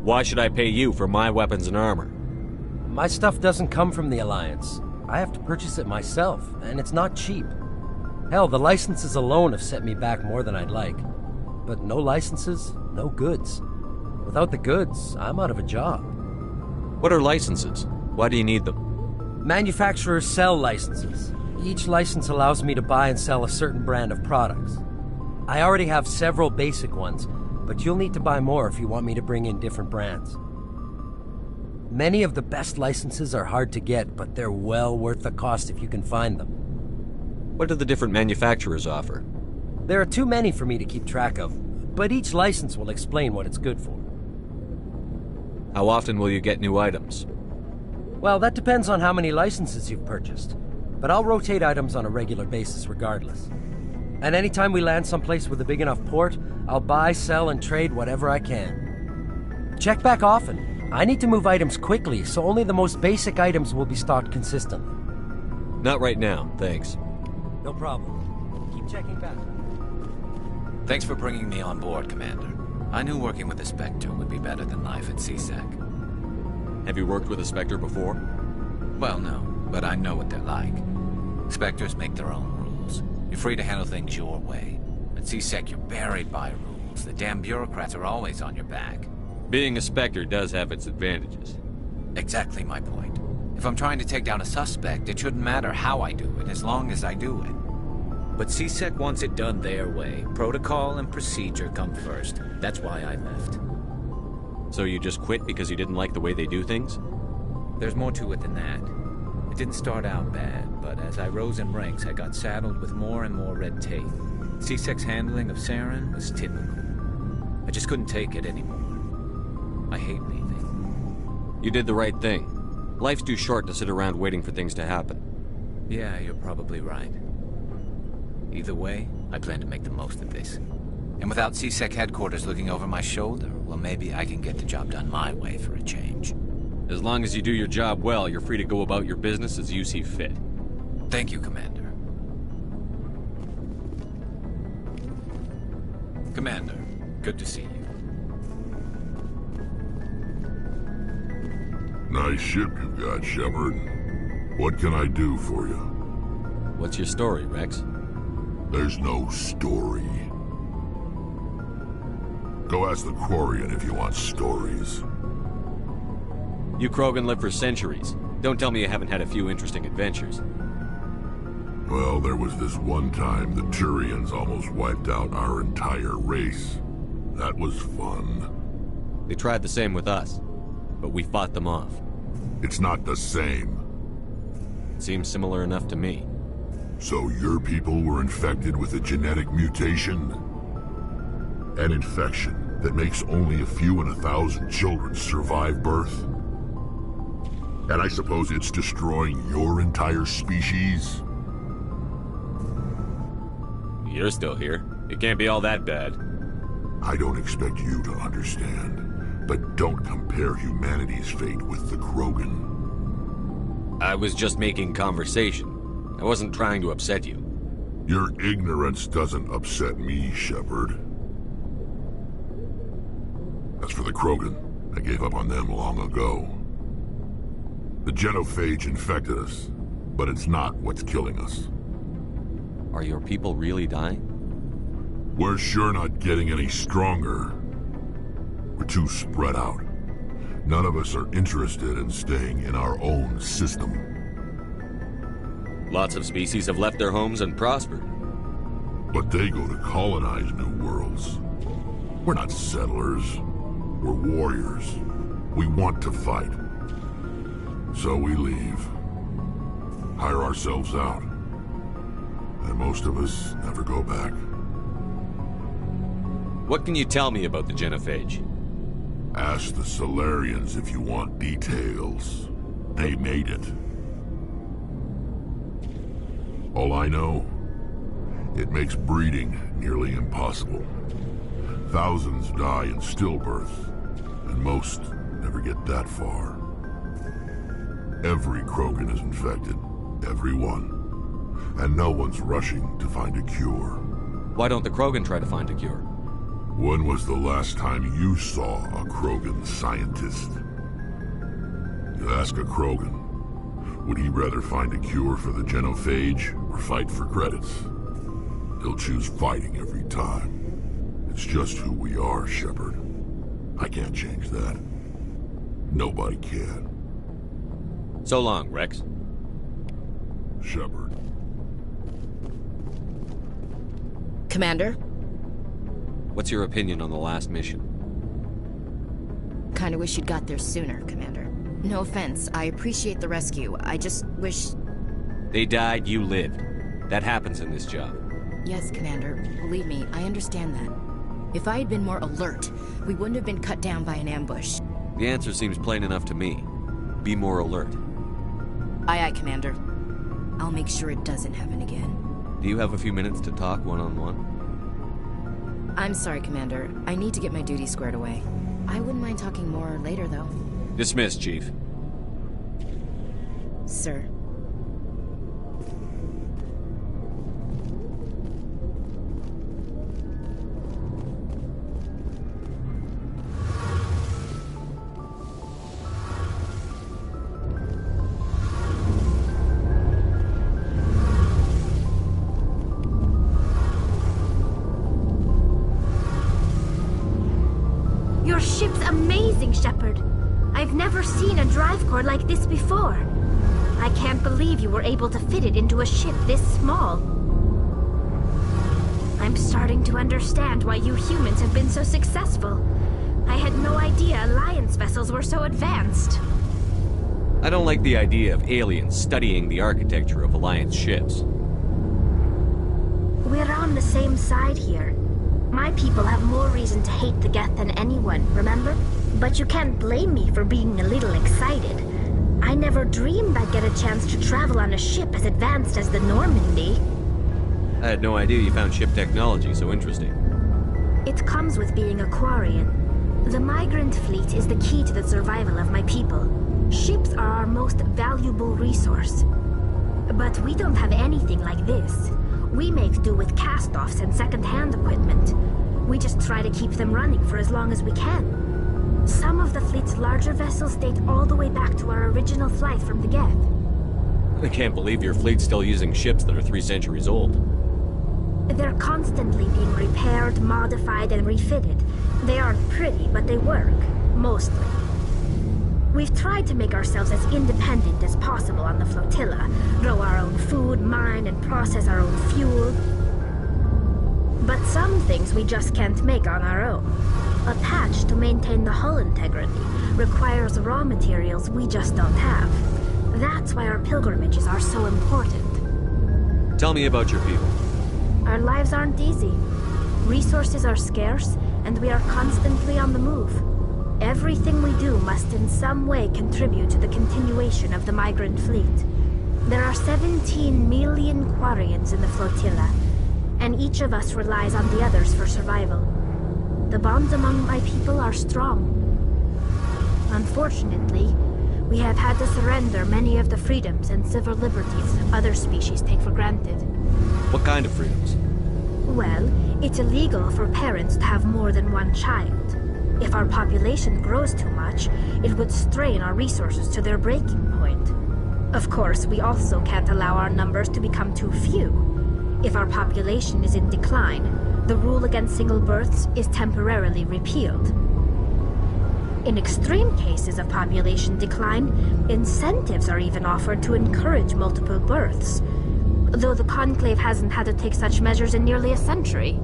Why should I pay you for my weapons and armor? My stuff doesn't come from the Alliance. I have to purchase it myself, and it's not cheap. Hell, the licenses alone have set me back more than I'd like. But no licenses, no goods. Without the goods, I'm out of a job. What are licenses? Why do you need them? Manufacturers sell licenses. Each license allows me to buy and sell a certain brand of products. I already have several basic ones, but you'll need to buy more if you want me to bring in different brands. Many of the best licenses are hard to get, but they're well worth the cost if you can find them. What do the different manufacturers offer? There are too many for me to keep track of, but each license will explain what it's good for. How often will you get new items? Well, that depends on how many licenses you've purchased, but I'll rotate items on a regular basis regardless. And anytime we land someplace with a big enough port, I'll buy, sell, and trade whatever I can. Check back often. I need to move items quickly, so only the most basic items will be stocked consistently. Not right now, thanks. No problem. Keep checking back. Thanks for bringing me on board, Commander. I knew working with a Spectre would be better than life at CSEC. Have you worked with a Spectre before? Well, no, but I know what they're like. Spectres make their own rules. You're free to handle things your way. At CSEC, you're buried by rules. The damn bureaucrats are always on your back. Being a Spectre does have its advantages. Exactly my point. If I'm trying to take down a suspect, it shouldn't matter how I do it, as long as I do it. But CSEC wants it done their way. Protocol and procedure come first. That's why I left. So you just quit because you didn't like the way they do things? There's more to it than that. It didn't start out bad, but as I rose in ranks, I got saddled with more and more red tape. CSEC's handling of Saren was typical. I just couldn't take it anymore. I hate leaving. You did the right thing. Life's too short to sit around waiting for things to happen. Yeah, you're probably right. Either way, I plan to make the most of this. And without CSEC headquarters looking over my shoulder, well, maybe I can get the job done my way for a change. As long as you do your job well, you're free to go about your business as you see fit. Thank you, Commander. Commander, good to see you. Nice ship you got, Shepard. What can I do for you? What's your story, Rex? There's no story. Go ask the Quarian if you want stories. You Krogan live for centuries. Don't tell me you haven't had a few interesting adventures. Well, there was this one time the Turians almost wiped out our entire race. That was fun. They tried the same with us, but we fought them off. It's not the same. Seems similar enough to me. So your people were infected with a genetic mutation? An infection that makes only a few in 1,000 children survive birth? And I suppose it's destroying your entire species? You're still here. It can't be all that bad. I don't expect you to understand, but don't compare humanity's fate with the Krogan. I was just making conversation. I wasn't trying to upset you. Your ignorance doesn't upset me, Shepard. As for the Krogan, I gave up on them long ago. The genophage infected us, but it's not what's killing us. Are your people really dying? We're sure not getting any stronger. We're too spread out. None of us are interested in staying in our own system. Lots of species have left their homes and prospered. But they go to colonize new worlds. We're not settlers. We're warriors. We want to fight. So we leave. Hire ourselves out. And most of us never go back. What can you tell me about the genophage? Ask the Solarians if you want details. They made it. All I know, it makes breeding nearly impossible. Thousands die in stillbirth, and most never get that far. Every Krogan is infected. Every one. And no one's rushing to find a cure. Why don't the Krogan try to find a cure? When was the last time you saw a Krogan scientist? You ask a Krogan, would he rather find a cure for the genophage or fight for credits? He'll choose fighting every time. It's just who we are, Shepard. I can't change that. Nobody can. So long, Rex. Shepard. Commander? What's your opinion on the last mission? Kinda wish you'd got there sooner, Commander. No offense, I appreciate the rescue. I just wish... They died, you lived. That happens in this job. Yes, Commander. Believe me, I understand that. If I had been more alert, we wouldn't have been cut down by an ambush. The answer seems plain enough to me. Be more alert. Aye, aye, Commander. I'll make sure it doesn't happen again. Do you have a few minutes to talk one-on-one? I'm sorry, Commander. I need to get my duty squared away. I wouldn't mind talking more later, though. Dismissed, Chief. Sir. Your ship's amazing, Shepard. I've never seen a drive core like this before. I can't believe you were able to fit it into a ship this small. I'm starting to understand why you humans have been so successful. I had no idea Alliance vessels were so advanced. I don't like the idea of aliens studying the architecture of Alliance ships. We're on the same side here. My people have more reason to hate the Geth than anyone, remember? But you can't blame me for being a little excited. I never dreamed I'd get a chance to travel on a ship as advanced as the Normandy. I had no idea you found ship technology so interesting. It comes with being a Quarian. The migrant fleet is the key to the survival of my people. Ships are our most valuable resource. But we don't have anything like this. We make do with cast-offs and second-hand equipment. We just try to keep them running for as long as we can. Some of the fleet's larger vessels date all the way back to our original flight from the Geth. I can't believe your fleet's still using ships that are 3 centuries old. They're constantly being repaired, modified, and refitted. They aren't pretty, but they work. Mostly. We've tried to make ourselves as independent as possible on the flotilla. Grow our own food, mine, and process our own fuel. But some things we just can't make on our own. A patch to maintain the hull integrity requires raw materials we just don't have. That's why our pilgrimages are so important. Tell me about your people. Our lives aren't easy. Resources are scarce, and we are constantly on the move. Everything we do must in some way contribute to the continuation of the migrant fleet. There are 17 million Quarians in the flotilla, and each of us relies on the others for survival. The bonds among my people are strong. Unfortunately, we have had to surrender many of the freedoms and civil liberties other species take for granted. What kind of freedoms? Well, it's illegal for parents to have more than one child. If our population grows too much, it would strain our resources to their breaking point. Of course, we also can't allow our numbers to become too few. If our population is in decline, the rule against single births is temporarily repealed. In extreme cases of population decline, incentives are even offered to encourage multiple births. though the Conclave hasn't had to take such measures in nearly a century.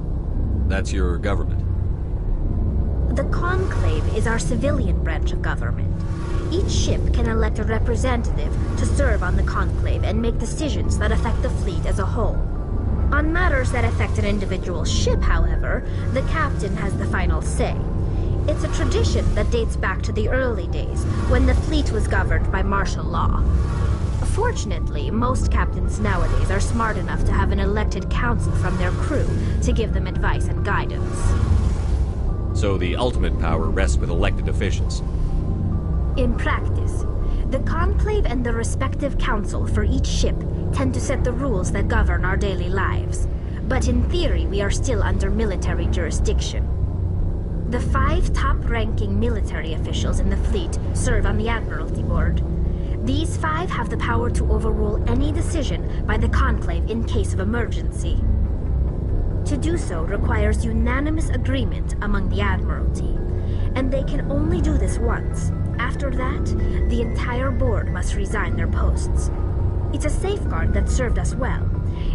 That's your government. The Conclave is our civilian branch of government. Each ship can elect a representative to serve on the Conclave and make decisions that affect the fleet as a whole. On matters that affect an individual ship, however, the captain has the final say. It's a tradition that dates back to the early days, when the fleet was governed by martial law. Fortunately, most captains nowadays are smart enough to have an elected council from their crew to give them advice and guidance. So the ultimate power rests with elected officials. In practice, the Conclave and the respective council for each ship tend to set the rules that govern our daily lives. But in theory, we are still under military jurisdiction. The 5 top-ranking military officials in the fleet serve on the Admiralty Board. These 5 have the power to overrule any decision by the Conclave in case of emergency. To do so requires unanimous agreement among the Admiralty, and they can only do this once. After that, the entire board must resign their posts. It's a safeguard that served us well.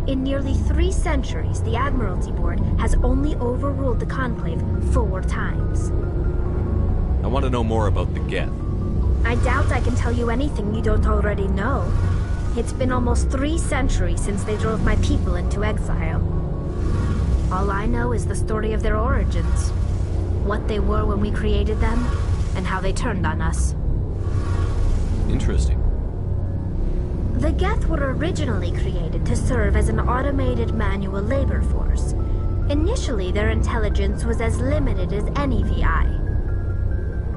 In nearly 3 centuries, the Admiralty Board has only overruled the Conclave 4 times. I want to know more about the Geth. I doubt I can tell you anything you don't already know. It's been almost 3 centuries since they drove my people into exile. All I know is the story of their origins. What they were when we created them, and how they turned on us. Interesting. The Geth were originally created to serve as an automated manual labor force. Initially, their intelligence was as limited as any VI.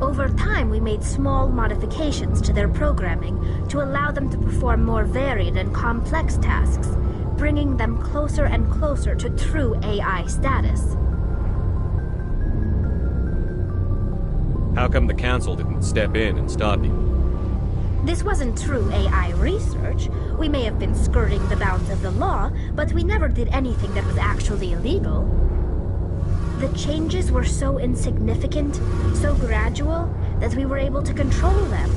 Over time, we made small modifications to their programming to allow them to perform more varied and complex tasks, bringing them closer and closer to true AI status. How come the Council didn't step in and stop you? This wasn't true AI research. We may have been skirting the bounds of the law, but we never did anything that was actually illegal. The changes were so insignificant, so gradual, that we were able to control them.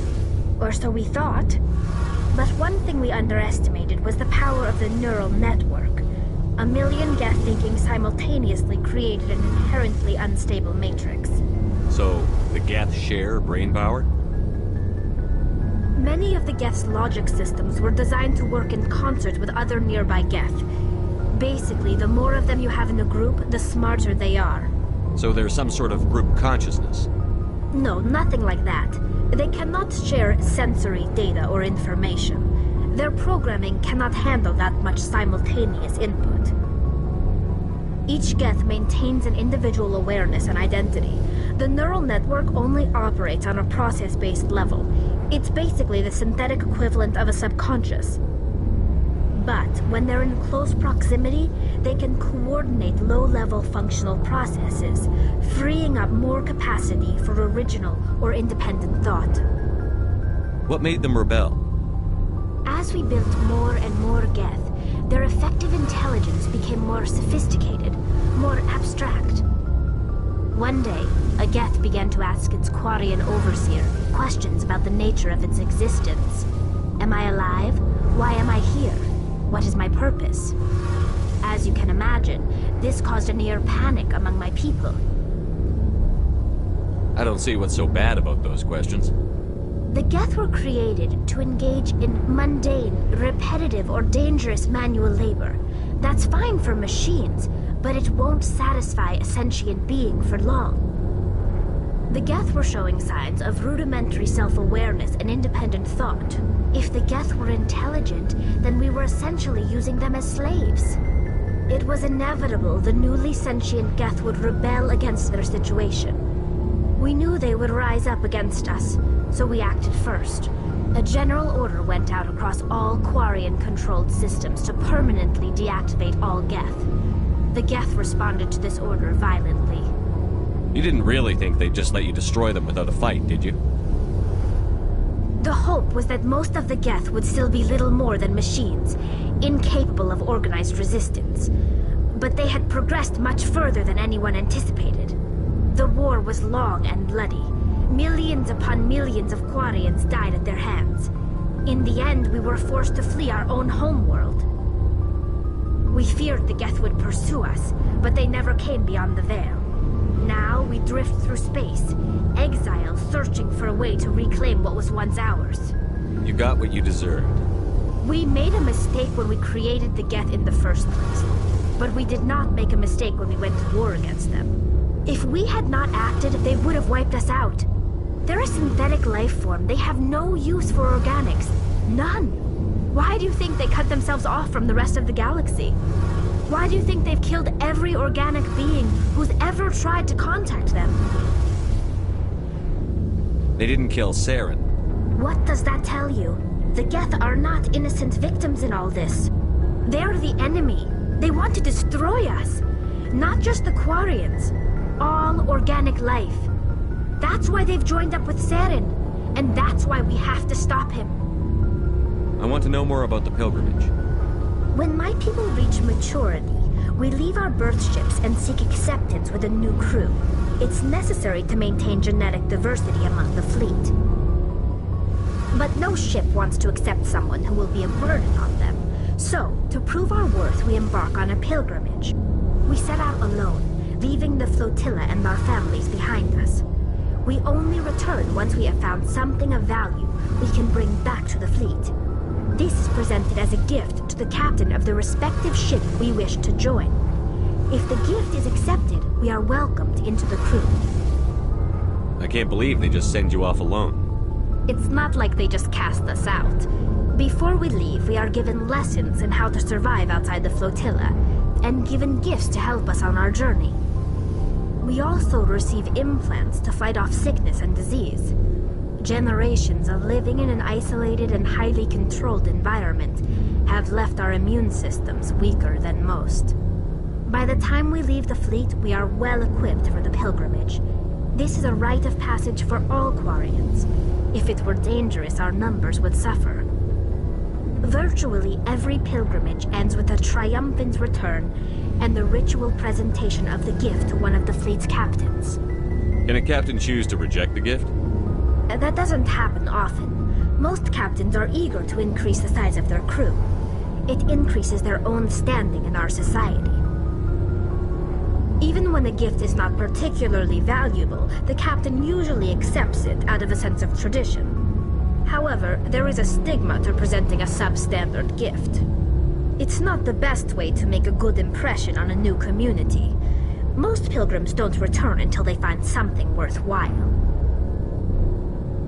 Or so we thought. But one thing we underestimated was the power of the neural network. A million Geth thinking simultaneously created an inherently unstable matrix. So, the Geth share brain power? Many of the Geth's logic systems were designed to work in concert with other nearby Geth. Basically, the more of them you have in a group, the smarter they are. So there's some sort of group consciousness? No, nothing like that. They cannot share sensory data or information. Their programming cannot handle that much simultaneous input. Each Geth maintains an individual awareness and identity. The neural network only operates on a process-based level. It's basically the synthetic equivalent of a subconscious. But when they're in close proximity, they can coordinate low-level functional processes, freeing up more capacity for original or independent thought. What made them rebel? As we built more and more Geth, their effective intelligence became more sophisticated, more abstract. One day, a Geth began to ask its Quarian overseer questions about the nature of its existence. Am I alive? Why am I here? What is my purpose? As you can imagine, this caused a near panic among my people. I don't see what's so bad about those questions. The Geth were created to engage in mundane, repetitive, or dangerous manual labor. That's fine for machines, but it won't satisfy a sentient being for long. The Geth were showing signs of rudimentary self-awareness and independent thought. If the Geth were intelligent, then we were essentially using them as slaves. It was inevitable the newly sentient Geth would rebel against their situation. We knew they would rise up against us, so we acted first. A general order went out across all Quarian-controlled systems to permanently deactivate all Geth. The Geth responded to this order violently. You didn't really think they'd just let you destroy them without a fight, did you? The hope was that most of the Geth would still be little more than machines, incapable of organized resistance. But they had progressed much further than anyone anticipated. The war was long and bloody. Millions upon millions of Quarians died at their hands. In the end, we were forced to flee our own homeworld. We feared the Geth would pursue us, but they never came beyond the Veil. Now we drift through space, exile searching for a way to reclaim what was once ours. You got what you deserved. We made a mistake when we created the Geth in the first place, but we did not make a mistake when we went to war against them. If we had not acted, they would have wiped us out. They're a synthetic life form. They have no use for organics. None. Why do you think they cut themselves off from the rest of the galaxy? Why do you think they've killed every organic being who's ever tried to contact them? They didn't kill Saren. What does that tell you? The Geth are not innocent victims in all this. They're the enemy. They want to destroy us. Not just the Quarians. All organic life. That's why they've joined up with Saren. And that's why we have to stop him. I want to know more about the pilgrimage. When my people reach maturity, we leave our birth ships and seek acceptance with a new crew. It's necessary to maintain genetic diversity among the fleet. But no ship wants to accept someone who will be a burden on them. So, to prove our worth, we embark on a pilgrimage. We set out alone, leaving the flotilla and our families behind us. We only return once we have found something of value we can bring back to the fleet. This is presented as a gift to the captain of the respective ship we wish to join. If the gift is accepted, we are welcomed into the crew. I can't believe they just send you off alone. It's not like they just cast us out. Before we leave, we are given lessons in how to survive outside the flotilla, and given gifts to help us on our journey. We also receive implants to fight off sickness and disease. Generations of living in an isolated and highly controlled environment have left our immune systems weaker than most. By the time we leave the fleet, we are well equipped for the pilgrimage. This is a rite of passage for all Quarians. If it were dangerous, our numbers would suffer. Virtually every pilgrimage ends with a triumphant return and the ritual presentation of the gift to one of the fleet's captains. Can a captain choose to reject the gift? That doesn't happen often. Most captains are eager to increase the size of their crew. It increases their own standing in our society. Even when the gift is not particularly valuable, the captain usually accepts it out of a sense of tradition. However, there is a stigma to presenting a substandard gift. It's not the best way to make a good impression on a new community. Most pilgrims don't return until they find something worthwhile.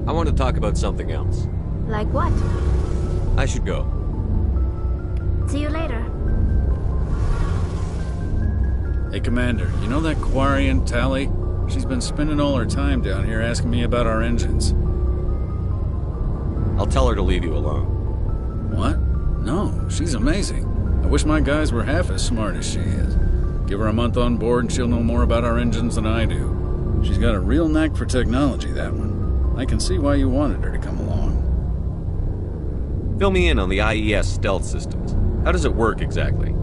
I want to talk about something else. Like what? I should go. See you later. Hey, Commander, you know that Quarian, Tally? She's been spending all her time down here asking me about our engines. I'll tell her to leave you alone. What? No, she's amazing. I wish my guys were half as smart as she is. Give her a month on board and she'll know more about our engines than I do. She's got a real knack for technology, that one. I can see why you wanted her to come along. Fill me in on the IES stealth systems. How does it work exactly?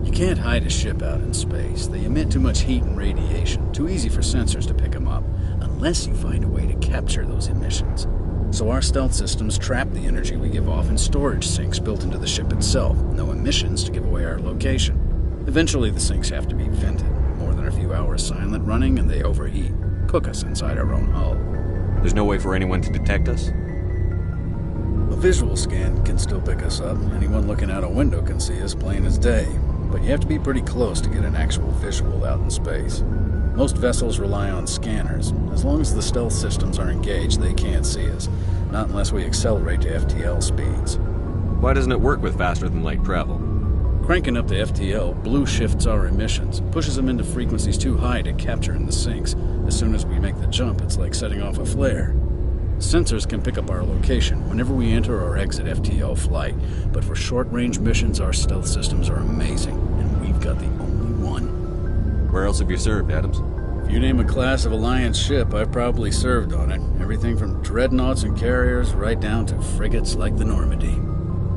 You can't hide a ship out in space. They emit too much heat and radiation. Too easy for sensors to pick them up, unless you find a way to capture those emissions. So our stealth systems trap the energy we give off in storage sinks built into the ship itself. No emissions to give away our location. Eventually the sinks have to be vented. More than a few hours silent running and they overheat. Cook us inside our own hull. There's no way for anyone to detect us? A visual scan can still pick us up. Anyone looking out a window can see us plain as day. But you have to be pretty close to get an actual visual out in space. Most vessels rely on scanners. As long as the stealth systems are engaged, they can't see us. Not unless we accelerate to FTL speeds. Why doesn't it work with faster-than-light travel? Cranking up to FTL blue shifts our emissions, pushes them into frequencies too high to capture in the sinks. As soon as we make the jump, it's like setting off a flare. Sensors can pick up our location whenever we enter or exit FTL flight, but for short-range missions, our stealth systems are amazing, and we've got the only one. Where else have you served, Adams? If you name a class of Alliance ship, I've probably served on it. Everything from dreadnoughts and carriers right down to frigates like the Normandy.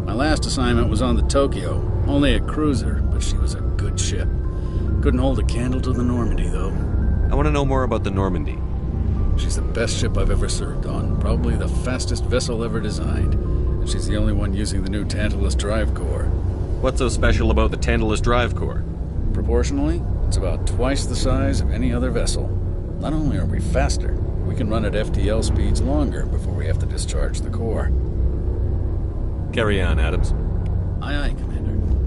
My last assignment was on the Tokyo, only a cruiser, but she was a good ship. Couldn't hold a candle to the Normandy, though. I want to know more about the Normandy. She's the best ship I've ever served on, probably the fastest vessel ever designed. And she's the only one using the new Tantalus drive core. What's so special about the Tantalus drive core? Proportionally, it's about twice the size of any other vessel. Not only are we faster, we can run at FTL speeds longer before we have to discharge the core. Carry on, Adams. Aye, aye, Commander.